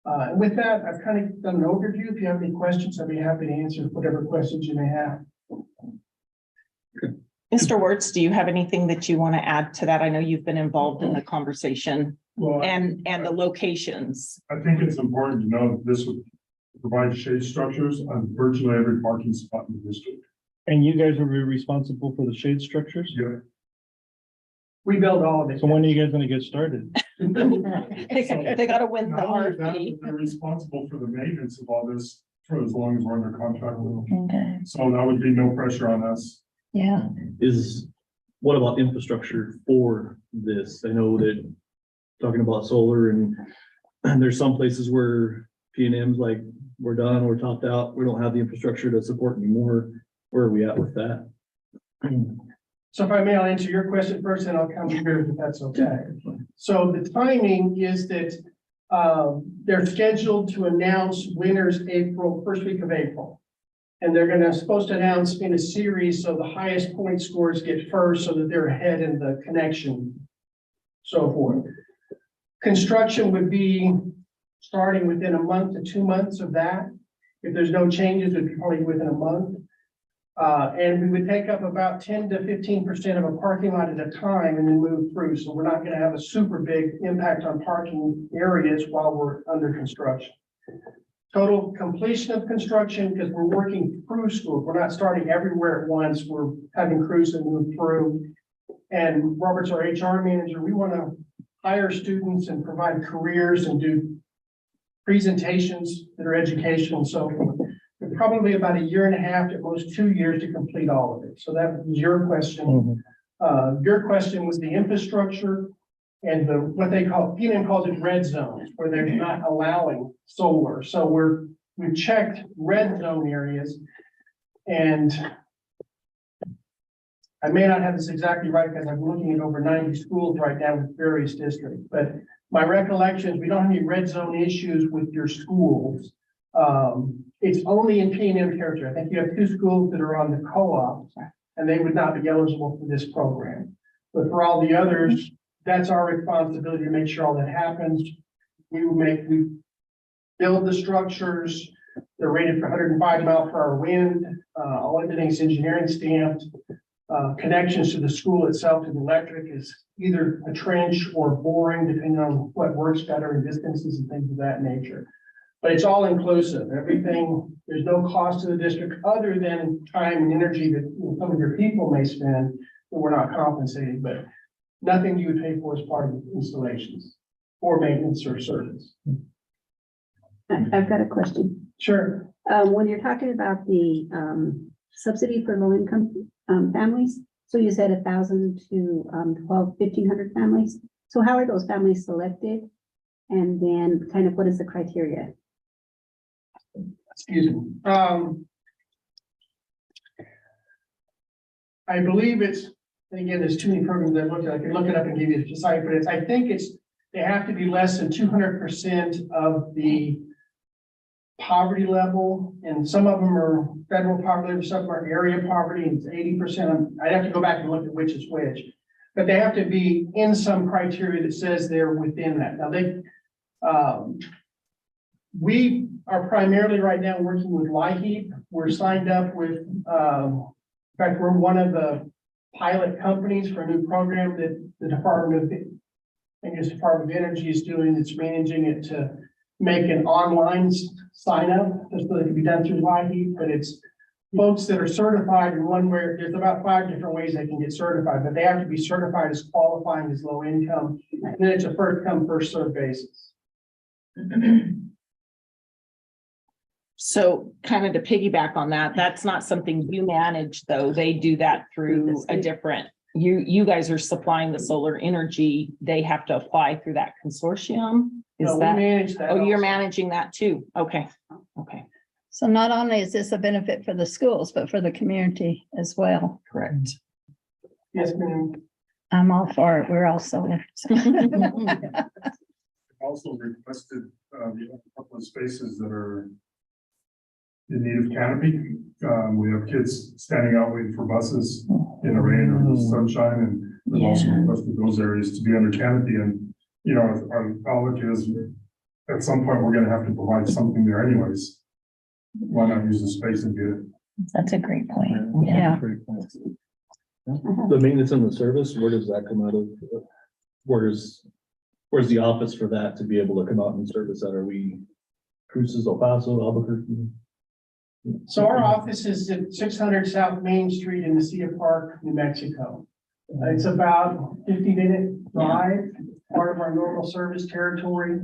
And with that, I've kind of done an overview. If you have any questions, I'd be happy to answer whatever questions you may have. Mr. Wertz, do you have anything that you want to add to that? I know you've been involved in the conversation Well, and the locations. I think it's important to know that this would provide shade structures on virtually every parking spot in the district. And you guys will be responsible for the shade structures? Yeah. We build all of it. So when are you guys gonna get started? They gotta win the Not only that, RFP. but they're responsible for the maintenance of all this for as long as we're under contract with them. Okay. So that would be no pressure on us. Yeah, What about infrastructure for this? I know that talking about solar and there's some places where P and M's like, we're done, we're topped out, we don't have the infrastructure to support anymore. Where are we at with that? So if I may, I'll answer your question first, and I'll come here if that's okay. So the timing is that they're scheduled to announce winners first week of April. And they're supposed to announce in a series, so the highest point scores get first so that they're ahead in the connection, so forth. Construction would be starting within a month to 2 months of that. If there's no changes, it'd be probably within a month. And we would take up about 10 to 15% of a parking lot at a time and then move through. So we're not going to have a super big impact on parking areas while we're under construction. Total completion of construction, because we're working through schools. We're not starting everywhere at once. We're having crews that move through. And Robert's our HR manager. We want to hire students and provide careers and do presentations that are educational and so forth. Probably about 1.5 years, at most 2 years to complete all of it. So that was your question. Your question was the infrastructure and what they call, PNM calls it red zones, where they're not allowing solar. So we've checked red zone areas, and I may not have this exactly right because I'm looking at over 90 schools right now with various districts, but my recollection is we don't have any red zone issues with your schools. It's only in PNM territory. I think you have 2 schools that are on the co-op, and they would not be eligible for this program. But for all the others, that's our responsibility to make sure all that happens. We build the structures. They're rated for 105 mile per hour wind. All everything's engineering stamped. Connections to the school itself to the electric is either a trench or boring, depending on what works better and distances and things of that nature. But it's all inclusive. Everything, there's no cost to the district other than time and energy that some of your people may spend that we're not compensating, but nothing you would pay for as part of installations or maintenance or service. I've got a question. Sure. When you're talking about the subsidy for low income families, so you said 1,000 to 1,500 families. So how are those families selected? And then kind of what is the criteria? Excuse me. I believe it's, and again, there's too many programs that I looked at. I can look it up and give you the precise, but I think they have to be less than 200% of the poverty level, and some of them are federal poverty level, some of them are area poverty, and it's 80%. I'd have to go back and look at which is which, but they have to be in some criteria that says they're within that. Now we are primarily right now working with LIHEAP. We're signed up with, in fact, we're one of the pilot companies for a new program that the Department of Energy is doing. It's managing it to make an online sign up just so that it can be done through LIHEAP, but it's folks that are certified in one way. There's about 5 different ways they can get certified, but they have to be certified as qualifying as low income. And then it's a first come, first served basis. So kind of to piggyback on that, that's not something you manage, though. They do that through a different, you guys are supplying the solar energy. They have to apply through that consortium. No, we manage that. Oh, you're also. managing that too. Okay. Okay. so not only is this a benefit for the schools, but for the community as well. Correct. Yes, ma'am. I'm all for it. We're all solar. Also requested a couple of spaces that are in need of canopy. We have kids standing out waiting for buses in the rain or the sunshine, and we've also requested those areas to be under canopy. And, you know, our outlook is at some point, we're gonna have to provide something there anyways. Why not use the space and get it? That's a great point. Yeah. The maintenance and the service, where does that come out of? Where's the office for that to be able to come out and service that? Are we Cruces, El Paso, Albuquerque? So our office is at 600 South Main Street in Mesilla Park, New Mexico. It's about 50-minute drive, part of our normal service territory.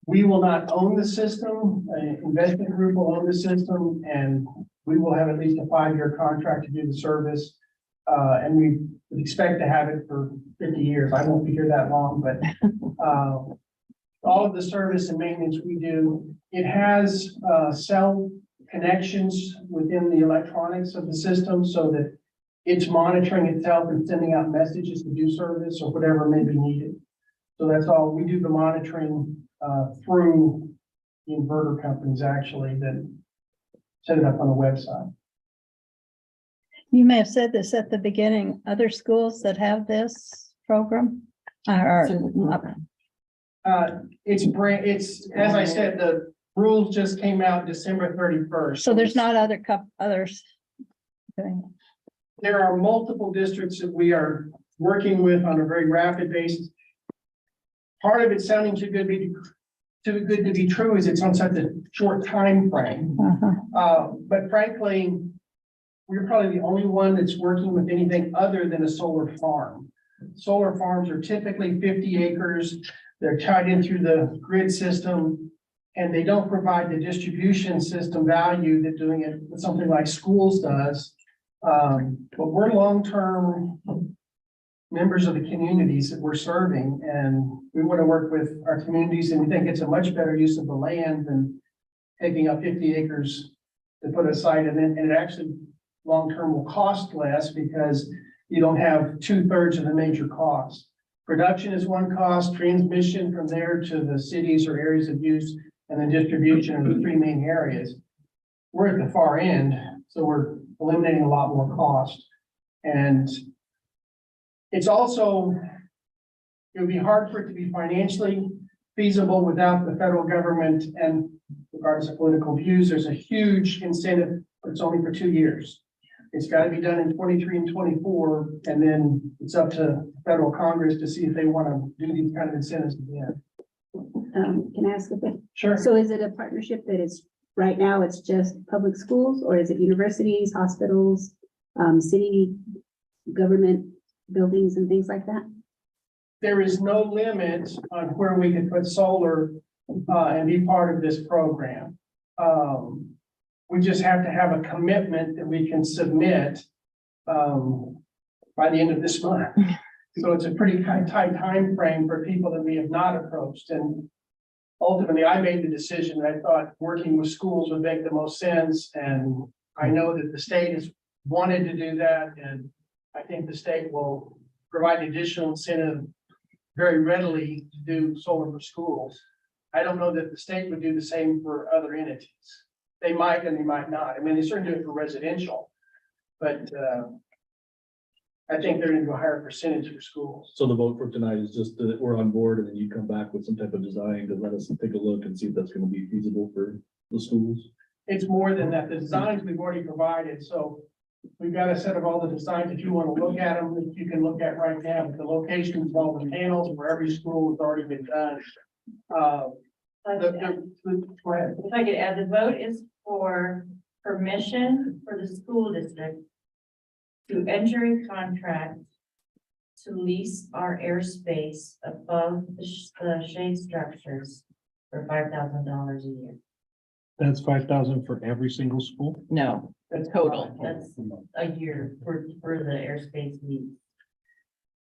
We will not own the system. An investment group will own the system, and we will have at least a 5-year contract to do the service. And we expect to have it for 50 years. I won't be here that long, but all of the service and maintenance we do, it has cell connections within the electronics of the system so that it's monitoring itself and sending out messages to do service or whatever may be needed. So that's all. We do the monitoring through the inverter companies actually that set it up on the website. You may have said this at the beginning, other schools that have this program are. It's, as I said, the rules just came out December 31st. So there's not others. doing it. There are multiple districts that we are working with on a very rapid basis. Part of it sounding too good to be true is it's on such a short time frame. But frankly, we're probably the only one that's working with anything other than a solar farm. Solar farms are typically 50 acres. They're tied in through the grid system, and they don't provide the distribution system value that doing it with something like schools does. But we're long-term members of the communities that we're serving, and we want to work with our communities, and we think it's a much better use of the land than taking up 50 acres to put aside, and it actually long-term will cost less because you don't have 2/3 of the major costs. Production is one cost, transmission from there to the cities or areas of use, and then distribution are the 3 main areas. We're at the far end, so we're eliminating a lot more cost. And it's also, it would be hard for it to be financially feasible without the federal government, and regardless of political views, there's a huge incentive, but it's only for 2 years. It's got to be done in 23 and 24, and then it's up to federal Congress to see if they want to do these kind of incentives again. Can I ask a bit? Sure. So is it a partnership that is, right now, it's just public schools, or is it universities, hospitals, city government buildings and things like that? There is no limit on where we can put solar and be part of this program. We just have to have a commitment that we can submit by the end of this month. So it's a pretty tight time frame for people that we have not approached. And ultimately, I made the decision that I thought working with schools would make the most sense. And I know that the state has wanted to do that. And I think the state will provide additional incentive very readily to do solar for schools. I don't know that the state would do the same for other entities. They might and they might not. I mean, they certainly do it for residential, but I think they're going to do a higher percentage for schools. So the vote for tonight is just that we're on board, and then you come back with some type of design to let us take a look and see if that's going to be feasible for the schools. It's more than that. The designs we've already provided. So we've got a set of all the designs. If you want to look at them, that you can look at right now, with the locations of all the panels where every school has already been done. Go ahead. If I could add, the vote is for permission for the school district to enter a contract to lease our airspace above the shade structures for $5,000 a year. That's 5,000 for every single school? No, That's total. That's a year for the airspace lease.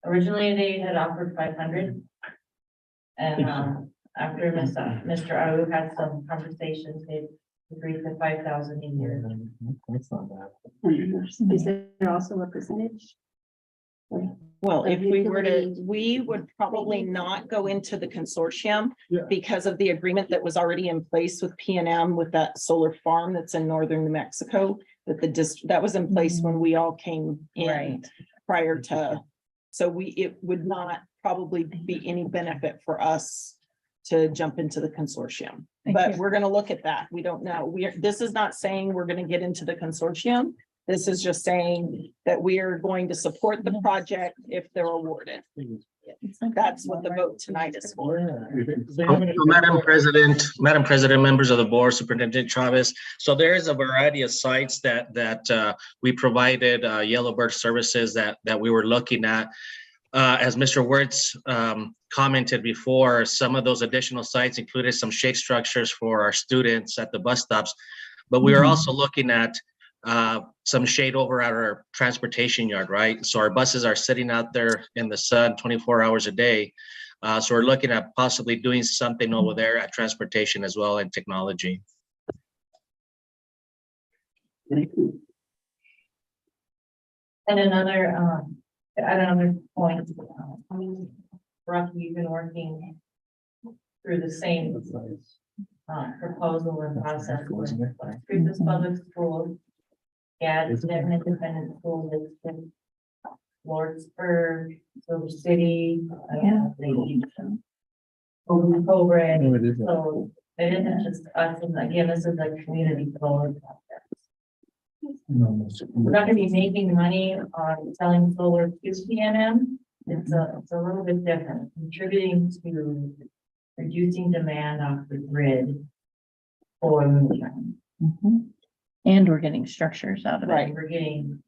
Originally, they had offered 500. And after Mr. Aru had some conversations, they agreed to 5,000 a year. That's not bad. Is there also a percentage? Well, if we were to, Utility. we would probably not go into the consortium Yeah. because of the agreement that was already in place with P&M with that solar farm that's in northern New Mexico, that was in place when we all came in Right. prior to, so it would not probably be any benefit for us to jump into the consortium. Thank But you. we're gonna look at that. We don't know. This is not saying we're gonna get into the consortium. This is just saying that we are going to support the project if they're awarded. That's what the vote tonight is for. Madam President, members of the board, Superintendent Chavez. So there is a variety of sites that we provided Yellowbird services that we were looking at. As Mr. Wertz commented before, some of those additional sites included some shade structures for our students at the bus stops. But we are also looking at some shade over at our transportation yard, right? So our buses are sitting out there in the sun 24 hours a day. So we're looking at possibly doing something over there at transportation as well and technology. And another, at another point, Rocky, you've been working through the same proposal and process with Streetsville Public Schools, Independent School District, Lordsburg, Silver City, Cobra. So it isn't just us, and again, this is a community solar project. We're not gonna be making money on selling solar to PNM. It's a little bit different, contributing to reducing demand off the grid for moonshine. And we're getting structures out of it. Right. We're getting,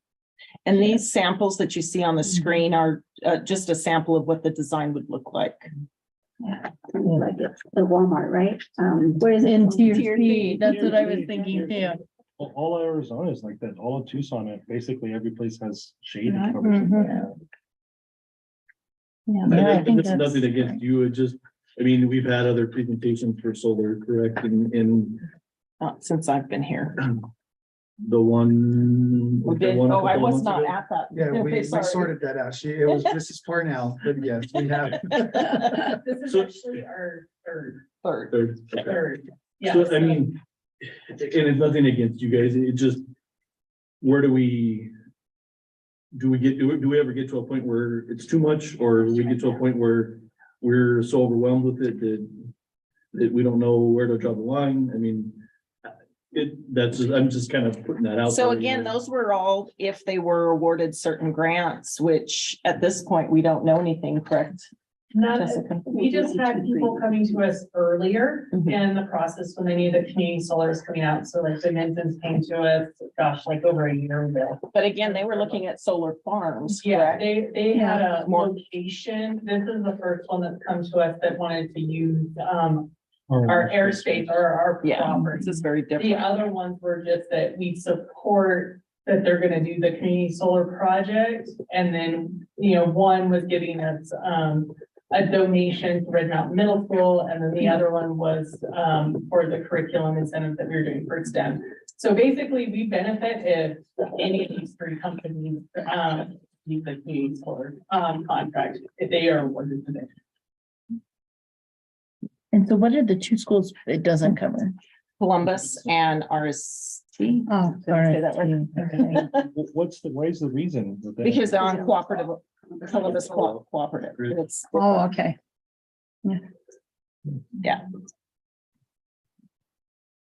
And these samples that you see on the screen are just a sample of what the design would look like. Like it's the Walmart, right? Whereas in tier Tier C, C. that's what I was thinking too. All Arizona is like that, all of Tucson, basically every place has shade. Right. that covers it. Mhm. Yeah. Yeah, I And think it's that's nothing against you, it just, I mean, we've had other presentations for solar, correct, in Since I've been here. the one. We did, one a oh, I couple of was months not ago? at that. Yeah, we Sorry. sorted that out. It was Mrs. Parnell, but yes, we have. this is So- actually our third. Third. Third, okay. Yeah. So, I mean, and it's nothing against you guys, it just, where do we ever get to a point where it's too much, or we get to a point where we're so overwhelmed with it that we don't know where to draw the line? I mean, I'm just kind of putting that out. So there, again, you know. those were all if they were awarded certain grants, which at this point, we don't know anything, correct? Jessica? We just had people coming to us earlier in the process when they knew that community solar is coming out. So like the Mintons came to us, gosh, like over a year ago. But again, they were looking at solar farms, Yeah, correct? they had a More- location. This is the first one that's come to us that wanted to use our airspace or our Yeah, property. this is very The different. other ones were just that we support that they're gonna do the community solar project. And then, one was giving us a donation to Red Mountain Middle School, and then the other one was for the curriculum incentives that we were doing for STEM. So basically, we benefit if any of these three companies use the community solar contract, if they are awarded to them. And so what are the two schools it doesn't cover? Columbus and RST. Oh, Did I say that right? Okay. Why is the reason? that they- Because they're on cooperative, Columbus cooperative. It's, oh, okay. yeah.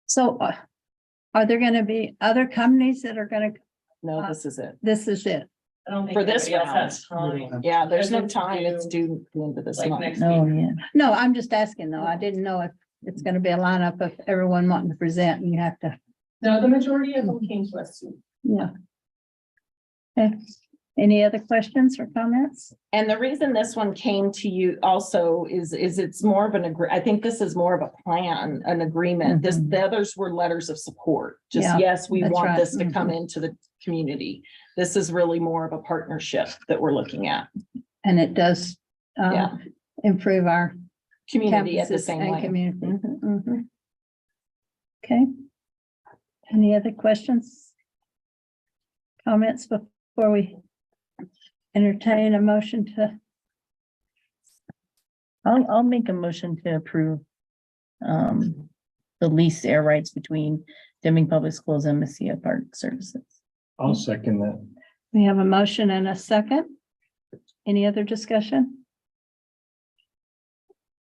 So are there gonna be other companies that are gonna, No, this is it. this is it? I don't think For this anybody else has time. Yeah, there's no Because it's time. It's due, due the end of this like month. next Oh, week. yeah. No, I'm just asking though. I didn't know if it's gonna be a lineup of everyone wanting to present and you have to, No, the majority of them came to us too. yeah. Okay, any other questions or comments? And the reason this one came to you also is it's more of I think this is more of a plan, an agreement. The others were letters of support. Just, Yeah, yes, we that's want right. this to come into the community. This is really more of a partnership that we're looking at. And it does Yeah. improve our Community at the campuses same and way. community. Mhm. Mhm. Okay. Any other questions? Comments before we entertain a motion to, I'll make a motion to approve the lease air rights between Deming Public Schools and Messiah Park Services. I'll second that. we have a motion and a second. Any other discussion?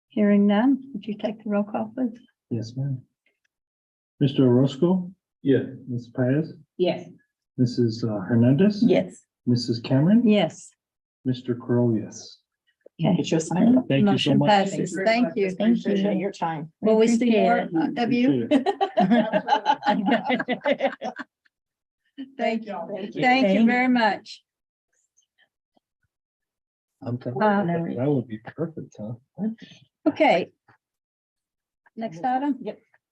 Hearing none, would you take the roll call, please? Yes, ma'am. Mr. Orozco, Yeah, Ms. Perez, Yes. Mrs. Hernandez. Yes. Mrs. Cameron. Yes. Mr. Crowe, yes. Okay. Get you a sign. Thank you so Motion much. passes. Thank you. Thank Appreciate you. your time. Will we see more Appreciate of you? Appreciate it. Thank you. Thank you. Thank you Thank- very much. I'm telling Uh, you, that would be perfect, huh? Okay. Next item?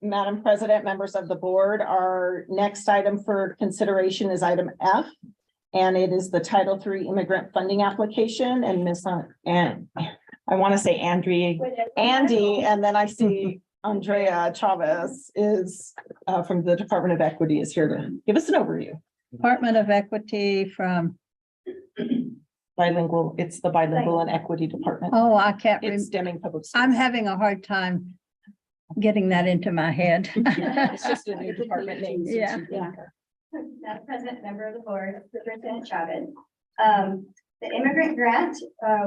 Madam President, members of the board, our next item for consideration is item F. And it is the Title III immigrant funding application and and I want to say Andy, and then I see Andrea Chavez is from the Department of Equity is here to give us an overview. Department of Equity from, Bilingual, it's the Bilingual and Equity Department. oh, I can't, It's Deming Public. I'm Schools. having a hard time getting that into my head. It's just a new department name. since Yeah. you've been Yeah. here. Madam President, member of the board, Superintendent Chavez. The immigrant grant,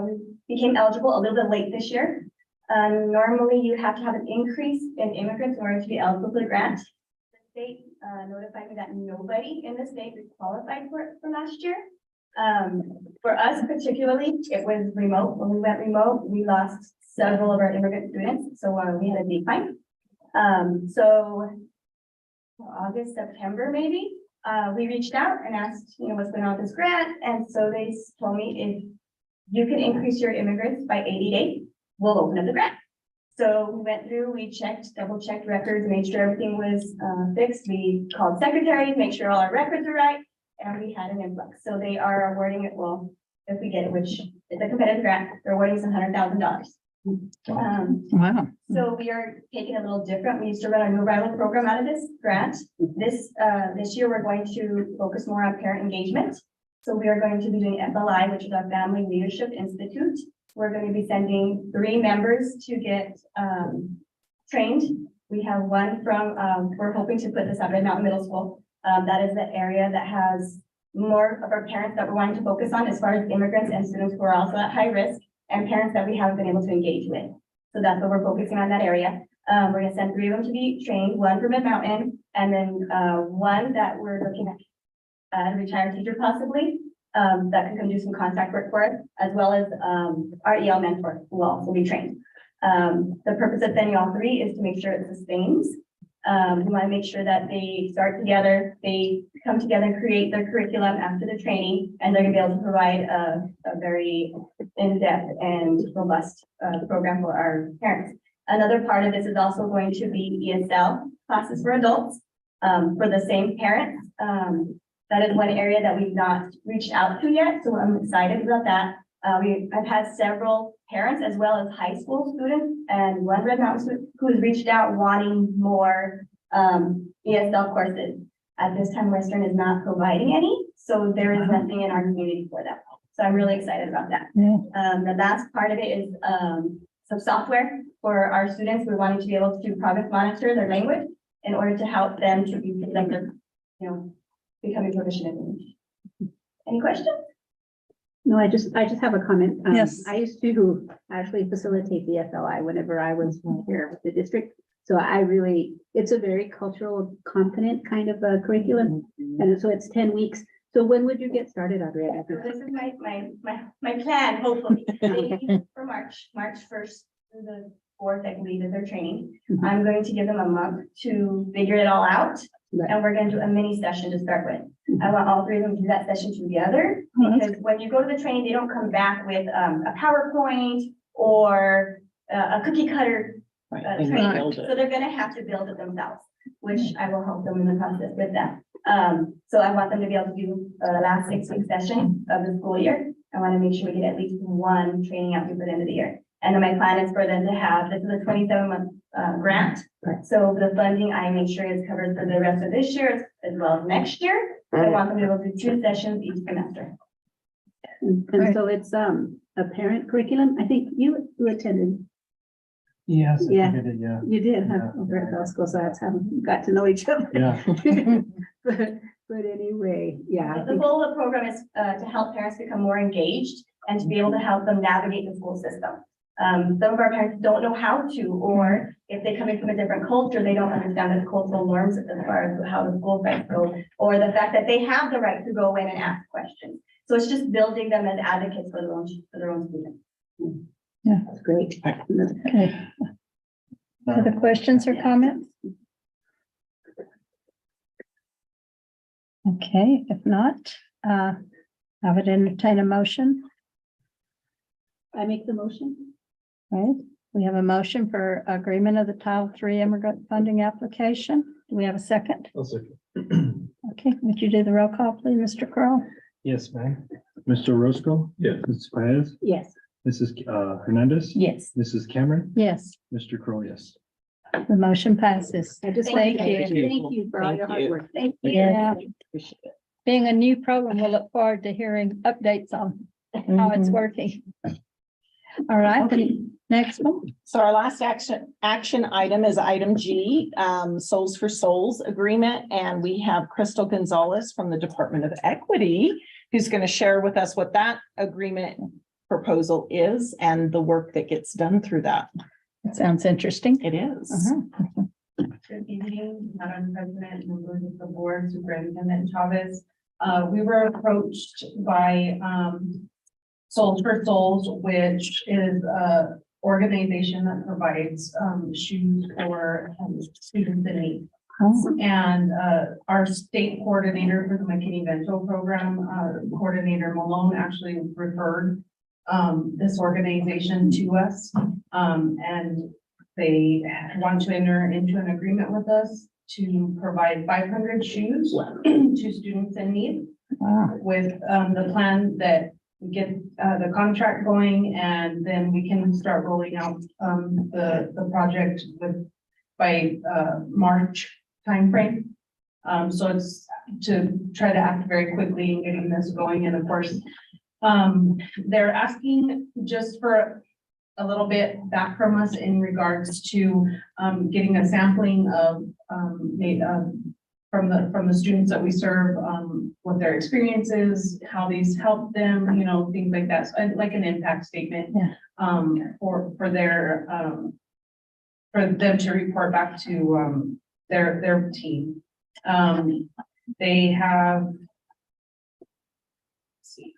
we became eligible a little bit late this year. Normally you have to have an increase in immigrants in order to be eligible for the grant. The state notified me that nobody in the state was qualified for it for last year. For us particularly, it was remote. When we went remote, we lost several of our immigrant students, so we had a decline. So August, September maybe, we reached out and asked, what's going on with this grant? And so they told me if you can increase your immigrants by 80 days, we'll open up the grant. So we went through, we checked, double checked records, made sure everything was fixed. We called secretaries, make sure all our records are right, and we had an influx. So they are awarding it, well, if we get it, which is a competitive grant, they're awarding us $100,000. Wow. So we are taking a little different. We used to run a new arrival program out of this grant. This year, we're going to focus more on parent engagement. So we are going to be doing FLI, which is our Family Leadership Institute. We're going to be sending 3 members to get trained. We have one from, we're hoping to put this at Red Mountain Middle School. That is the area that has more of our parents that we're wanting to focus on as far as immigrants and students who are also at high risk and parents that we haven't been able to engage with. So that's what we're focusing on that area. We're gonna send 3 of them to be trained, 1 from Red Mountain, and then 1 that we're looking at a retired teacher possibly, that can come do some contract work for us, as well as our EL mentor who will also be trained. The purpose of sending all 3 is to make sure it sustains. We want to make sure that they start together, they come together and create their curriculum after the training, and they're gonna be able to provide a very in-depth and robust program for our parents. Another part of this is also going to be ESL classes for adults for the same parents. That is one area that we've not reached out to yet, so I'm excited about that. I've had several parents as well as high school students and one Red Mountain student who has reached out wanting more ESL courses. At this time, Western is not providing any, so there is nothing in our community for that. So I'm really excited about that. The last part of it is some software for our students. We're wanting to be able to progress monitor their language in order to help them to be productive, becoming proficient in English. Any questions? No, I just have a comment. Yes. I used to actually facilitate the FLI whenever I was here with the district. So it's a very cultural competent kind of a curriculum. And so it's 10 weeks. So when would you get started, Andrea? So this is my plan, hopefully, maybe for March 1st through the 4th, I believe, is their training. I'm going to give them a month to figure it all out. And we're going to do a mini session to start with. I want all 3 of them to do that session together, because when you go to the training, they don't come back with a PowerPoint or a cookie cutter training. So they're gonna have to build it themselves, which I will help them in the process with that. So I want them to be able to do the last 6-week session of the school year. I want to make sure we get at least 1 training out before the end of the year. And then my plan is for them to have, this is a 27-month grant. So the funding, I make sure is covered for the rest of this year as well as next year. I want them to be able to do 2 sessions each semester. And so it's a parent curriculum. I think you attended. Yes, I Yeah. think I did, yeah. You did have over at Bell School, so that's how we got to know each other. Yeah. But anyway, yeah. I The think- goal of the program is to help parents become more engaged and to be able to help them navigate the school system. Some of our parents don't know how to, or if they come in from a different culture, they don't understand the cultural norms as far as how the school sites go, or the fact that they have the right to go in and ask questions. So it's just building them as advocates for their own students. Yeah. That's great. Okay. Other questions or comments? Okay, if not, I would entertain a motion. I make the motion. Right, we have a motion for agreement of the Title III immigrant funding application. Do we have a second? I'll second. Okay, would you do the roll call, please, Mr. Crowe? Yes, ma'am. Mr. Roscoe? Yes. Mrs. Paez? Yes. Mrs. Hernandez? Yes. Mrs. Cameron? Yes, Mr. Crowe, yes. the motion passes. I just Thank want to you. thank you for all your hard work. Thank you. Yeah. Being a new program, we'll look forward to hearing updates on how it's working. All right, the next one. So our last action item is item G, Souls for Souls agreement. And we have Crystal Gonzalez from the Department of Equity, who's going to share with us what that agreement proposal is and the work that gets done through that. It sounds interesting. It is. Good evening, Madam President, members of the board, Superintendent Chavez. We were approached by Souls for Souls, which is a organization that provides shoes for students in need. And our state coordinator for the McKinney-Vento program, Coordinator Malone, actually referred this organization to us. And they want to enter into an agreement with us to provide 500 shoes to students in need. Wow. With the plan that we get the contract going, and then we can start rolling out the project by March timeframe. So it's to try to act very quickly in getting this going. And of course, they're asking just for a little bit back from us in regards to getting a sampling of from the students that we serve, what their experiences, how these help them, you know, things like that. So, like an impact statement, for them to report back to their team. They have. Let's see.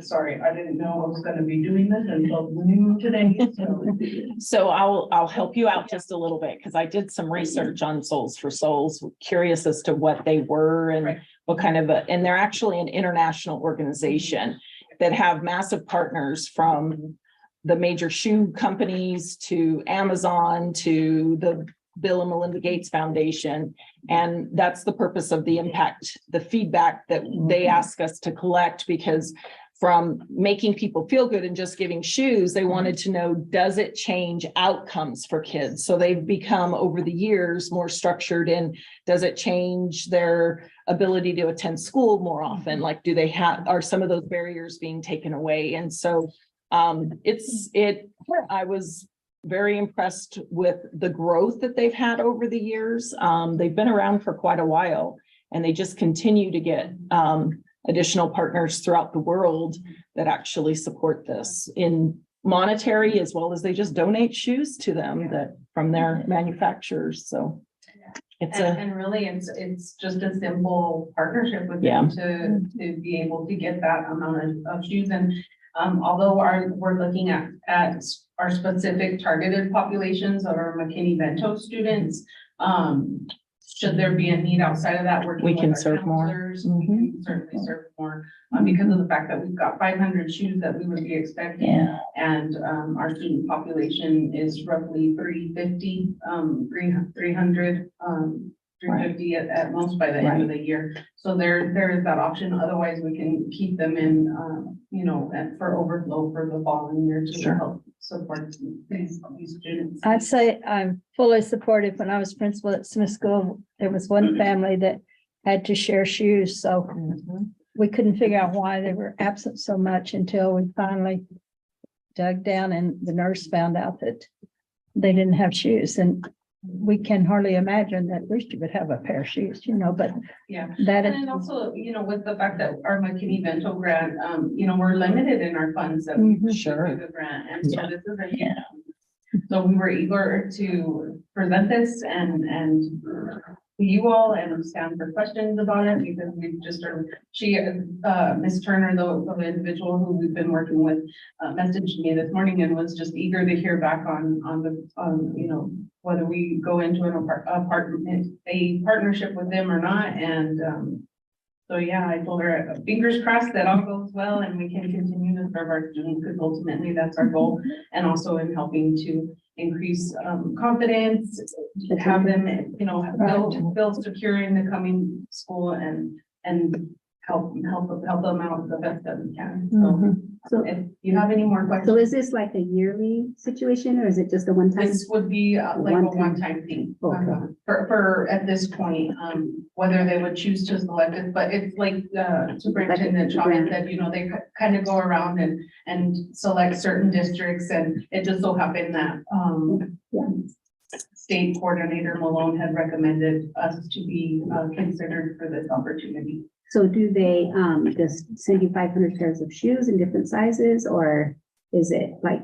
Sorry, I didn't know I was going to be doing this until noon today. So I'll help you out just a little bit, because I did some research on Souls for Souls, curious as to what they were and what kind of and they're actually an international organization that have massive partners, from the major shoe companies to Amazon to the Bill and Melinda Gates Foundation. And that's the purpose of the impact, the feedback that they ask us to collect, because from making people feel good and just giving shoes, they wanted to know, does it change outcomes for kids? So they've become over the years more structured in, does it change their ability to attend school more often? Like, do they are some of those barriers being taken away? And so I was very impressed with the growth that they've had over the years. They've been around for quite a while, and they just continue to get additional partners throughout the world that actually support this in monetary, as well as they just donate shoes to them that from their manufacturers. So it's and really it's just a simple partnership with them to be able to get that amount of shoes. And although we're looking at our specific targeted populations of our McKinney-Vento students, should there be a need outside of that, we can serve more. We can certainly serve more because of the fact that we've got 500 shoes that we would be expecting. Yeah. And our student population is roughly 350, 300, 350 at most by the end of the year. So there is that option. Otherwise, we can keep them in, for overflow for the following year to help support these students. I'd say I'm fully supportive. When I was principal at Smith School, there was one family that had to share shoes. So we couldn't figure out why they were absent so much until we finally dug down and the nurse found out that they didn't have shoes. And we can hardly imagine that at least you would have a pair of shoes, but Yeah. that And is, then also, with the fact that our McKinney Vento grant, we're limited in our funds that we Mhm. receive through the grant, and so Yeah. this is a. So we were eager to present this and to you all and stand for questions about it because we've just heard, Ms. Turner, the individual who we've been working with, messaged me this morning and was just eager to hear back on whether we go into a partnership with them or not. And, so yeah, I told her, fingers crossed that all goes well and we can continue to serve our students because ultimately that's our goal. And also in helping to increase confidence, have them, feel secure in the coming school and help them out the best that we can. So So, if you have any more so questions, is this like a yearly situation or is it just a one-time? this would be like a One-time. one-time thing. Okay. For at this point, whether they would choose to select it, but it's like Superintendent Chavez said, they kind of go around and select certain districts, and it just so happened that State Coordinator Malone had recommended us to be considered for this opportunity. So do they, just send you 500 pairs of shoes in different sizes, or is it like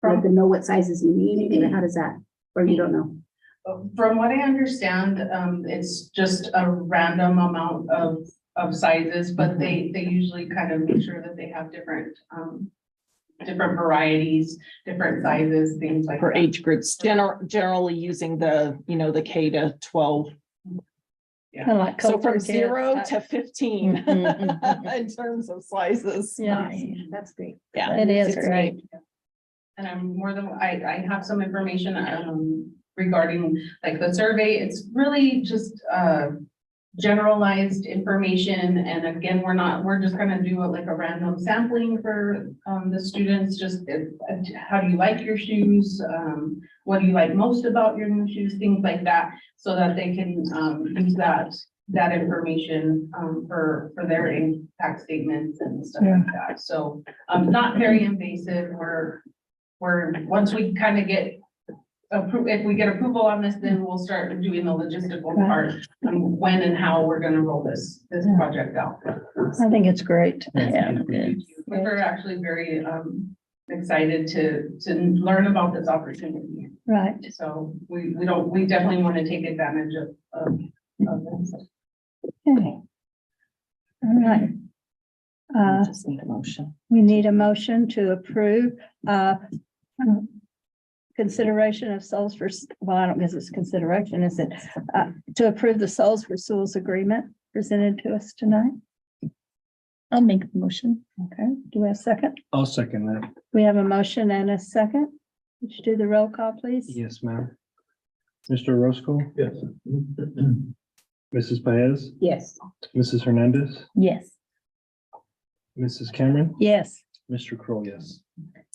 let them know what sizes you need, or how does that, or you don't know? From what I understand, it's just a random amount of sizes, but they usually kind of make sure that they have different varieties, different sizes, things like For that. age groups, generally using the K to 12. kind of like. So Culver from kids. 0 to 15 Mhm. in terms of sizes. Yeah. That's great. Yeah. It is It's great. And I'm I have some information, regarding like the survey. It's really just, generalized information. And again, we're just gonna do like a random sampling for, the students, just how do you like your shoes? What do you like most about your new shoes? Things like that, so that they can, use that information, for their impact statements and stuff like that. So, not very invasive. Once we kind of get if we get approval on this, then we'll start doing the logistical part, when and how we're gonna roll this project out. I think it's great. Yeah, good. We were actually very excited to learn about this opportunity. Right. So we definitely want to take advantage of this. Okay. All right. Just need a motion. We need a motion to approve, consideration of Souls for, well, I don't guess it's consideration, is it? To approve the Souls for Schools agreement presented to us tonight. I'll make the motion. Okay, do we have a second? I'll second that. We have a motion and a second. Would you do the roll call, please? Yes, ma'am. Mr. Roscoe, Yes. Mrs. Paez, Yes. Mrs. Hernandez, Yes. Mrs. Cameron, Yes, Mr. Crow, yes.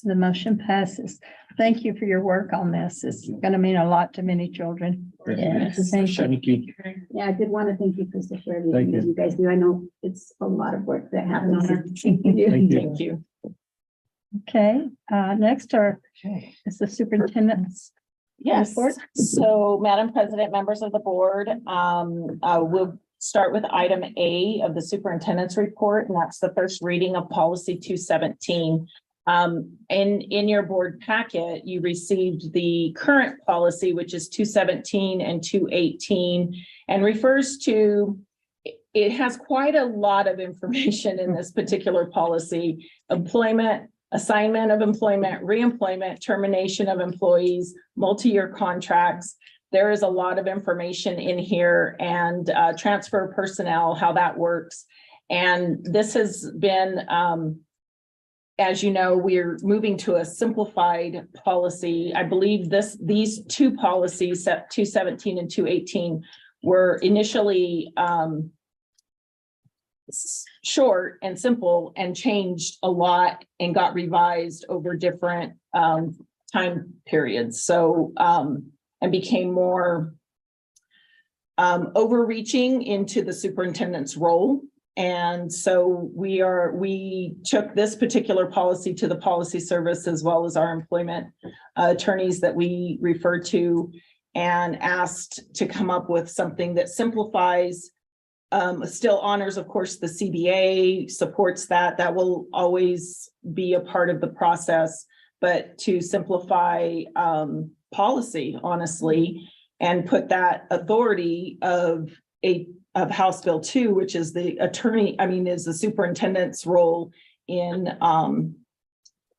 the motion passes. Thank you for your work on this. It's going to mean a lot to many children. Yes. Thank you. Thank you. Yeah, I did want to thank you, Krista, for everything Thank that you. you guys do. I know it's a lot of work that happens. Thank you. Thank you. Okay, next is the superintendent's. Yes, Report. so Madam President, members of the board, we'll start with item A of the superintendent's report, and that's the first reading of policy 217. In your board packet, you received the current policy, which is 217 and 218, and refers to, it has quite a lot of information in this particular policy: employment, assignment of employment, reemployment, termination of employees, multi-year contracts. There is a lot of information in here, and transfer of personnel, how that works. And this has been, as you know, we're moving to a simplified policy. I believe these two policies, 217 and 218, were initially short and simple and changed a lot and got revised over different time periods. So, and became more overreaching into the superintendent's role. And so we took this particular policy to the policy service as well as our employment attorneys that we refer to, and asked to come up with something that simplifies, still honors, of course, the CBA supports that. That will always be a part of the process, but to simplify policy, honestly, and put that authority of House Bill 2, which is the is the superintendent's role in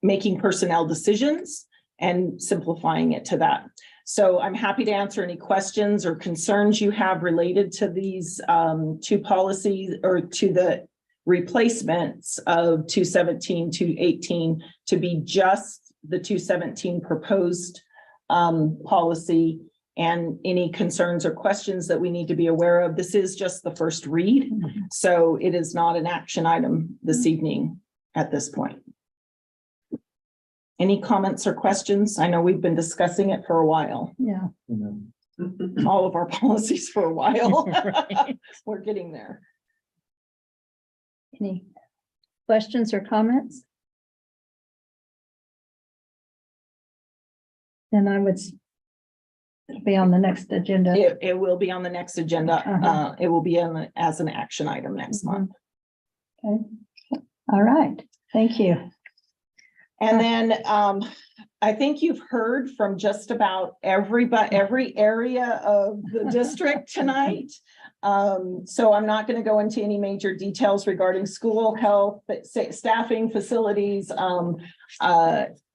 making personnel decisions and simplifying it to that. So I'm happy to answer any questions or concerns you have related to these two policies, or to the replacements of 217, 218 to be just the 217 proposed policy, and any concerns or questions that we need to be aware of. This is just the first read, so it is not an action item this evening at this point. Any comments or questions? I know we've been discussing it for a while, Yeah. all of our policies for a while. Right. We're getting there. Any questions or comments? Then I would be on the next agenda. It will be on the next agenda. Uh-huh. It will be as an action item next month. Okay. All right. Thank you. And then I think you've heard from just about every area of the district tonight. So I'm not going to go into any major details regarding school, health, staffing, facilities.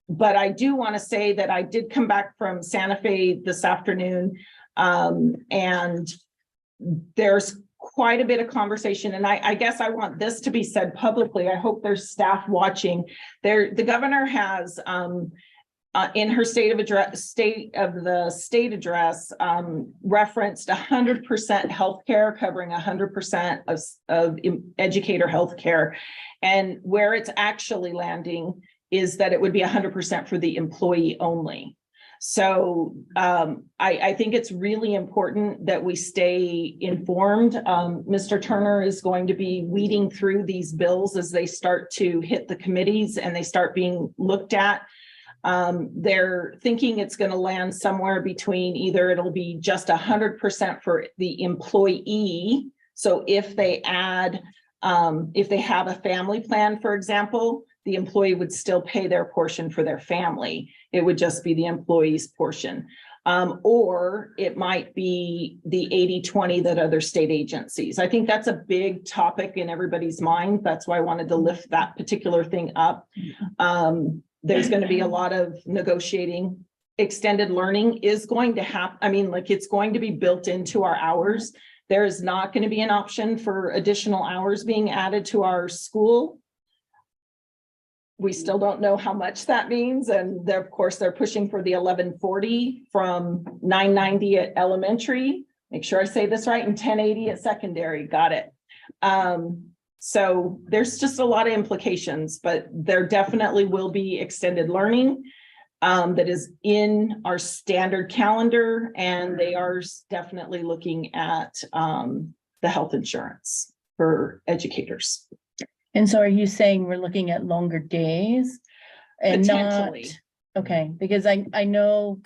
But I do want to say that I did come back from Santa Fe this afternoon, and there's quite a bit of conversation. And I guess I want this to be said publicly. I hope there's staff watching. The governor has, in her state of the state address, referenced 100% healthcare, covering 100% of educator healthcare. And where it's actually landing is that it would be 100% for the employee only. So I think it's really important that we stay informed. Mr. Turner is going to be weeding through these bills as they start to hit the committees and they start being looked at. They're thinking it's going to land somewhere between either it'll be just 100% for the employee. So if they add, if they have a family plan, for example, the employee would still pay their portion for their family. It would just be the employee's portion. Or it might be the 80-20 that other state agencies. I think that's a big topic in everybody's mind. That's why I wanted to lift that particular thing up. There's going to be a lot of negotiating. Extended learning is going to happen. I mean, like, it's going to be built into our hours. There's not going to be an option for additional hours being added to our school. We still don't know how much that means. And of course, they're pushing for the 1140 from 990 at elementary. Make sure I say this right, and 1080 at secondary. Got it. So there's just a lot of implications, but there definitely will be extended learning that is in our standard calendar. And they are definitely looking at the health insurance for educators. And so are you saying we're looking at longer days and not, Potentially. okay, because I know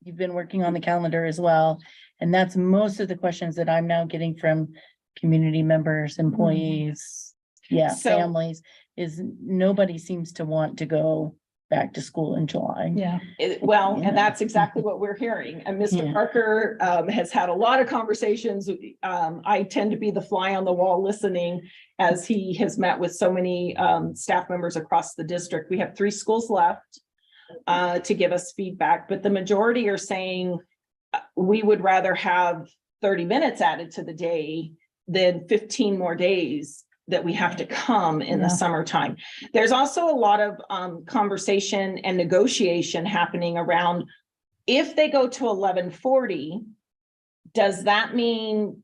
you've been working on the calendar as well. And that's most of the questions that I'm now getting from community members, employees, yeah, So- families, is nobody seems to want to go back to school in July. Yeah. Well, Yeah. and that's exactly what we're hearing. And Mr. Yeah. Parker has had a lot of conversations. I tend to be the fly on the wall listening as he has met with so many staff members across the district. We have 3 schools left to give us feedback, but the majority are saying we would rather have 30 minutes added to the day than 15 more days that we have to come in the summertime. There's also a lot of conversation and negotiation happening around, if they go to 1140, does that mean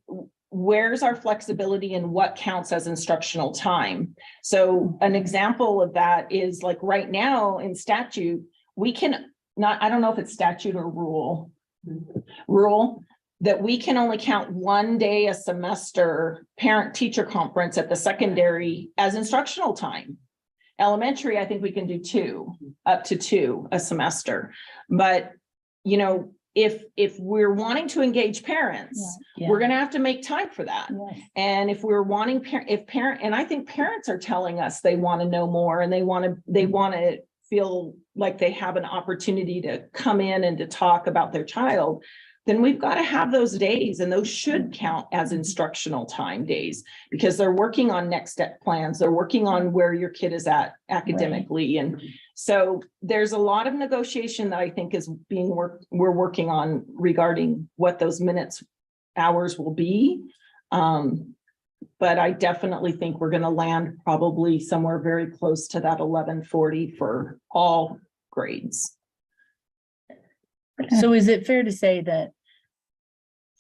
where's our flexibility in what counts as instructional time? So an example of that is, like, right now in statute, we can not, I don't know if it's statute or rule, that we can only count one day a semester parent-teacher conference at the secondary as instructional time. Elementary, I think we can do two, up to two a semester. But, you know, if we're wanting to engage parents, Yeah. we're gonna have to make time for that. Yes. And if we're wanting and I think parents are telling us they want to know more and they want to feel like they have an opportunity to come in and to talk about their child, then we've got to have those days, and those should count as instructional time days because they're working on next step plans. They're working on where your kid is at academically. And so there's a lot of negotiation that I think is we're working on regarding what those hours will be. But I definitely think we're going to land probably somewhere very close to that 1140 for all grades. So is it fair to say that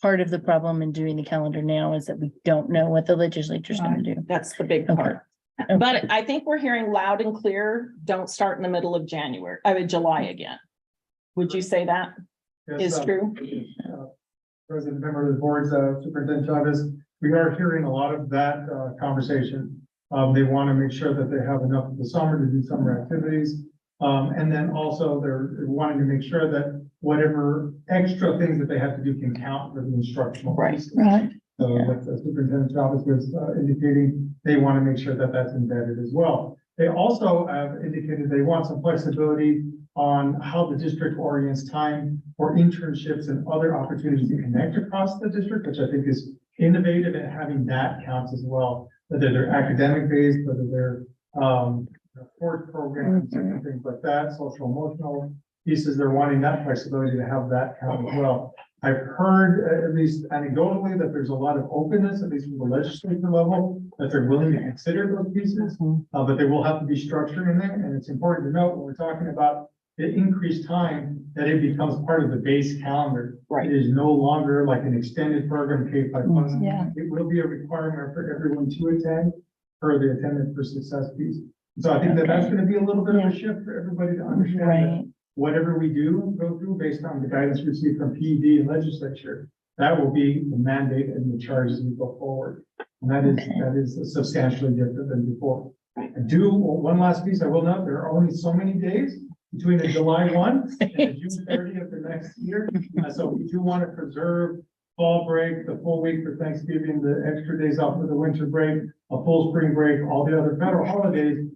part of the problem in doing the calendar now is that we don't know what the legislature's going to do? That's the big part. Okay. But I think we're hearing loud and clear, don't start in the middle of July again. Would you say that is true? President, member of the board, Superintendent Chavez, we are hearing a lot of that conversation. They want to make sure that they have enough of the summer to do summer activities. And then also they're wanting to make sure that whatever extra things that they have to do can count for the instructional. pieces. Right. So what the Superintendent Chavez was indicating, they want to make sure that that's embedded as well. They also have indicated they want some flexibility on how the district orients time for internships and other opportunities to connect across the district, which I think is innovative, and having that counts as well, whether they're academic based, whether they're sports programs and things like that, social emotional pieces. They're wanting that flexibility to have that count as well. I've heard, at least anecdotally, that there's a lot of openness, at least from the legislature level, that they're willing to consider those pieces, but they will have to be structured in there. And it's important to note when we're talking about the increased time, that it becomes part of the base calendar. Right. It is no longer like an extended program K-5+. Yeah. It will be a requirement for everyone to attend per the attendance for success piece. So I think that that's going to be a little bit of a shift for everybody to understand that Right. whatever we do go through based on the guidance received from PED and legislature, that will be the mandate and the charge as we go forward. And that is substantially different than before. I do, one last piece I will note, there are only so many days between the July 1 and the June 30 of the next year. So we do want to preserve fall break, the full week for Thanksgiving, the extra days off for the winter break, a full spring break, all the other federal holidays,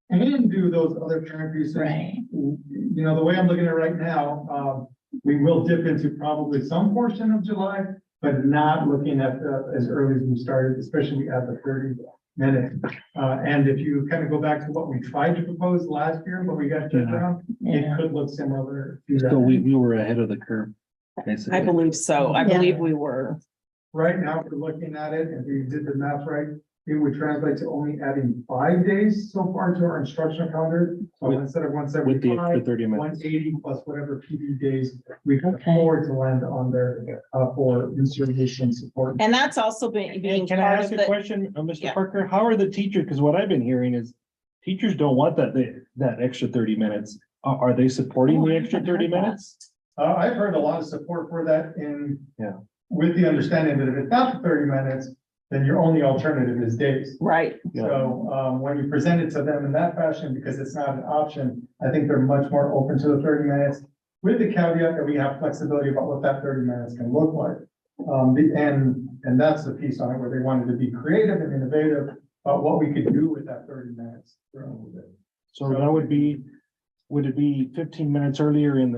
and do those other parent pieces. Right. You know, the way I'm looking at it right now, we will dip into probably some portion of July, but not looking at as early as we started, especially at the 30 minutes. And if you kind of go back to what we tried to propose last year, but we got shut down, Yeah. it could look similar to that. So we were ahead of the curve, basically. I believe so. I believe we were. Right now, if we're looking at it, if we did the math right, it would translate to only adding 5 days so far to our instructional calendar. So With- instead of With the extra 175, 30 minutes. 180 plus whatever PD days we can Okay. afford to land on there for insertion support. And that's also being Can I part ask of a the, question, Mr. Yeah. Parker? How are the teachers? Because what I've been hearing is teachers don't want that extra 30 minutes. Are they supporting the extra 30 minutes? I've heard a lot of support for that Yeah. with the understanding that if it's not 30 minutes, then your only alternative is days. right. Yeah. So, when you present it to them in that fashion, because it's not an option, I think they're much more open to the 30 minutes. With the caveat that we have flexibility about what that 30 minutes can look like. And that's the piece on it where they wanted to be creative and innovative about what we could do with that 30 minutes. So that would it be 15 minutes earlier in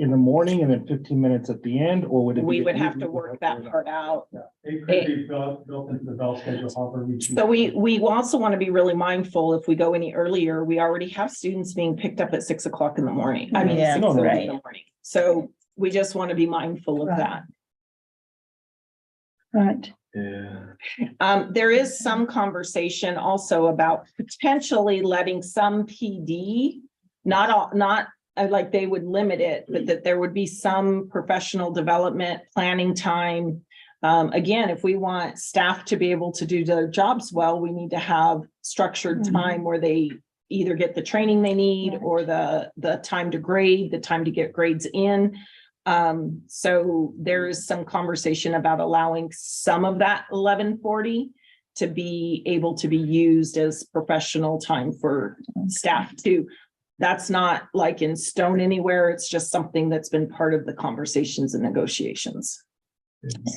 the morning and then 15 minutes at the end, or would it? We be- would have to work that part out. Yeah, it could be built into the bell schedule, however we choose. So we also want to be really mindful if we go any earlier, we already have students being picked up at 6 o'clock in the morning. I mean, Yeah, 6:30 in the right. morning. So we just want to be mindful of Right. that. Right. Yeah. There is some conversation also about potentially letting some PD, not like they would limit it, but that there would be some professional development planning time. Again, if we want staff to be able to do their jobs well, we need to have structured time where they either get the training they need or the time to grade, the time to get grades in. So there is some conversation about allowing some of that 1140 to be able to be used as professional time for staff too. That's not like in stone anywhere. It's just something that's been part of the conversations and negotiations.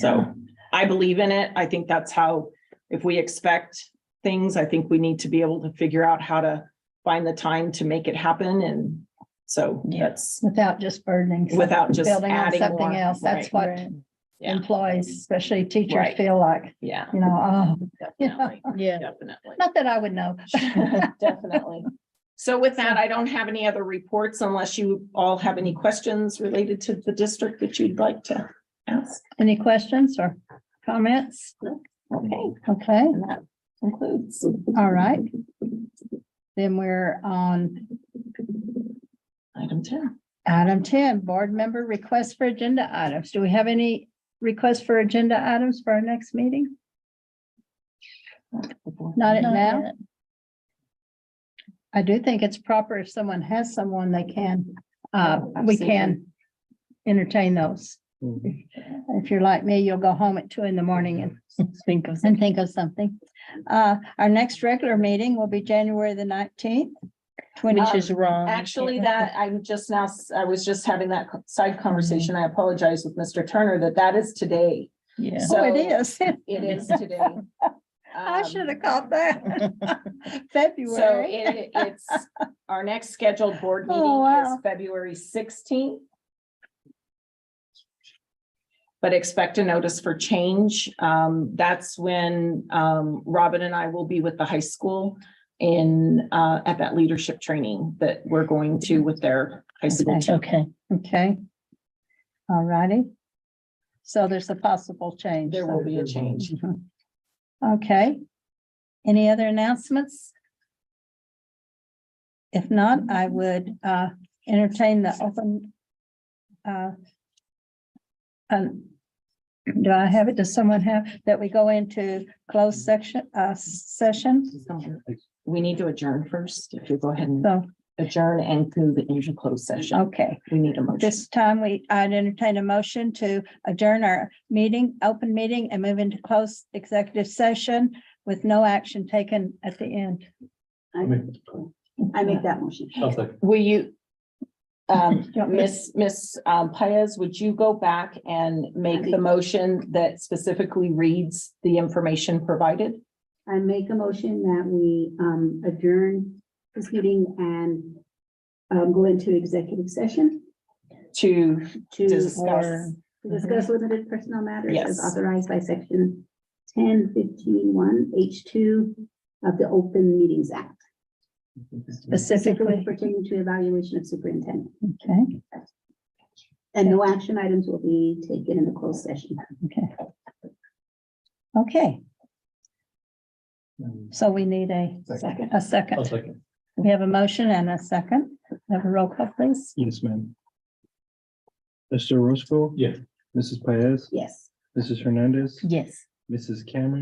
So I believe in it. I think that's how, if we expect things, I think we need to be able to figure out how to find the time to make it happen. And so that's Without just burdening. without just building on adding something more. else. That's Right. what Yeah. employees, especially teachers, Right. feel like, Yeah, you know, oh, definitely, Yeah. definitely. not that I would know. Definitely. So with that, I don't have any other reports unless you all have any questions related to the district that you'd like to ask. Any questions or comments? Okay, Okay, and that concludes. all right. Then we're on Item 10. item 10, board member requests for agenda items. Do we have any requests for agenda items for our next meeting? Not Not now. yet. I do think it's proper if someone has someone they can, we can entertain those. If you're like me, you'll go home at 2 a.m. Think of and think of something. Our next regular meeting will be January the 19th. which is wrong. Actually, that I'm just now, I was just having that side conversation. I apologize with Mr. Turner that is today. Yeah. So Oh, it is. It is today. I should have caught that. So February. it's, our next scheduled board Oh, meeting wow. is February 16th. But expect a notice for change. That's when Robin and I will be with the high school in at that leadership training that we're going to with their high school. team. Okay. Okay. All righty. So there's a possible change. There will be a change. Mhm. Okay. Any other announcements? If not, I would entertain the open. Do I have it? Does someone have that we go into closed session? We need to adjourn first. If you go ahead and So, adjourn and move into closed session. okay. We need a motion. This time I'd entertain a motion to adjourn our meeting, open meeting, and move into closed executive session with no action taken at the end. I make that motion. Will you, You want me to- Miss Paez, would you go back and make the motion that specifically reads the information provided? I make a motion that we adjourn this meeting and go into executive session To to discuss. discuss limited personnel matters as Yes. authorized by section 1015(1) H2 of the Open Meetings Act, Specifically, pertaining to evaluation of superintendent. okay, And no action items will be taken in the closed session. okay. Okay. So we need a second. We have a motion and a second. Have a roll call, please. Yes, ma'am. Mr. Roscoe? Yeah. Mrs. Paez? Yes. Mrs. Hernandez? Yes. Mrs. Cameron?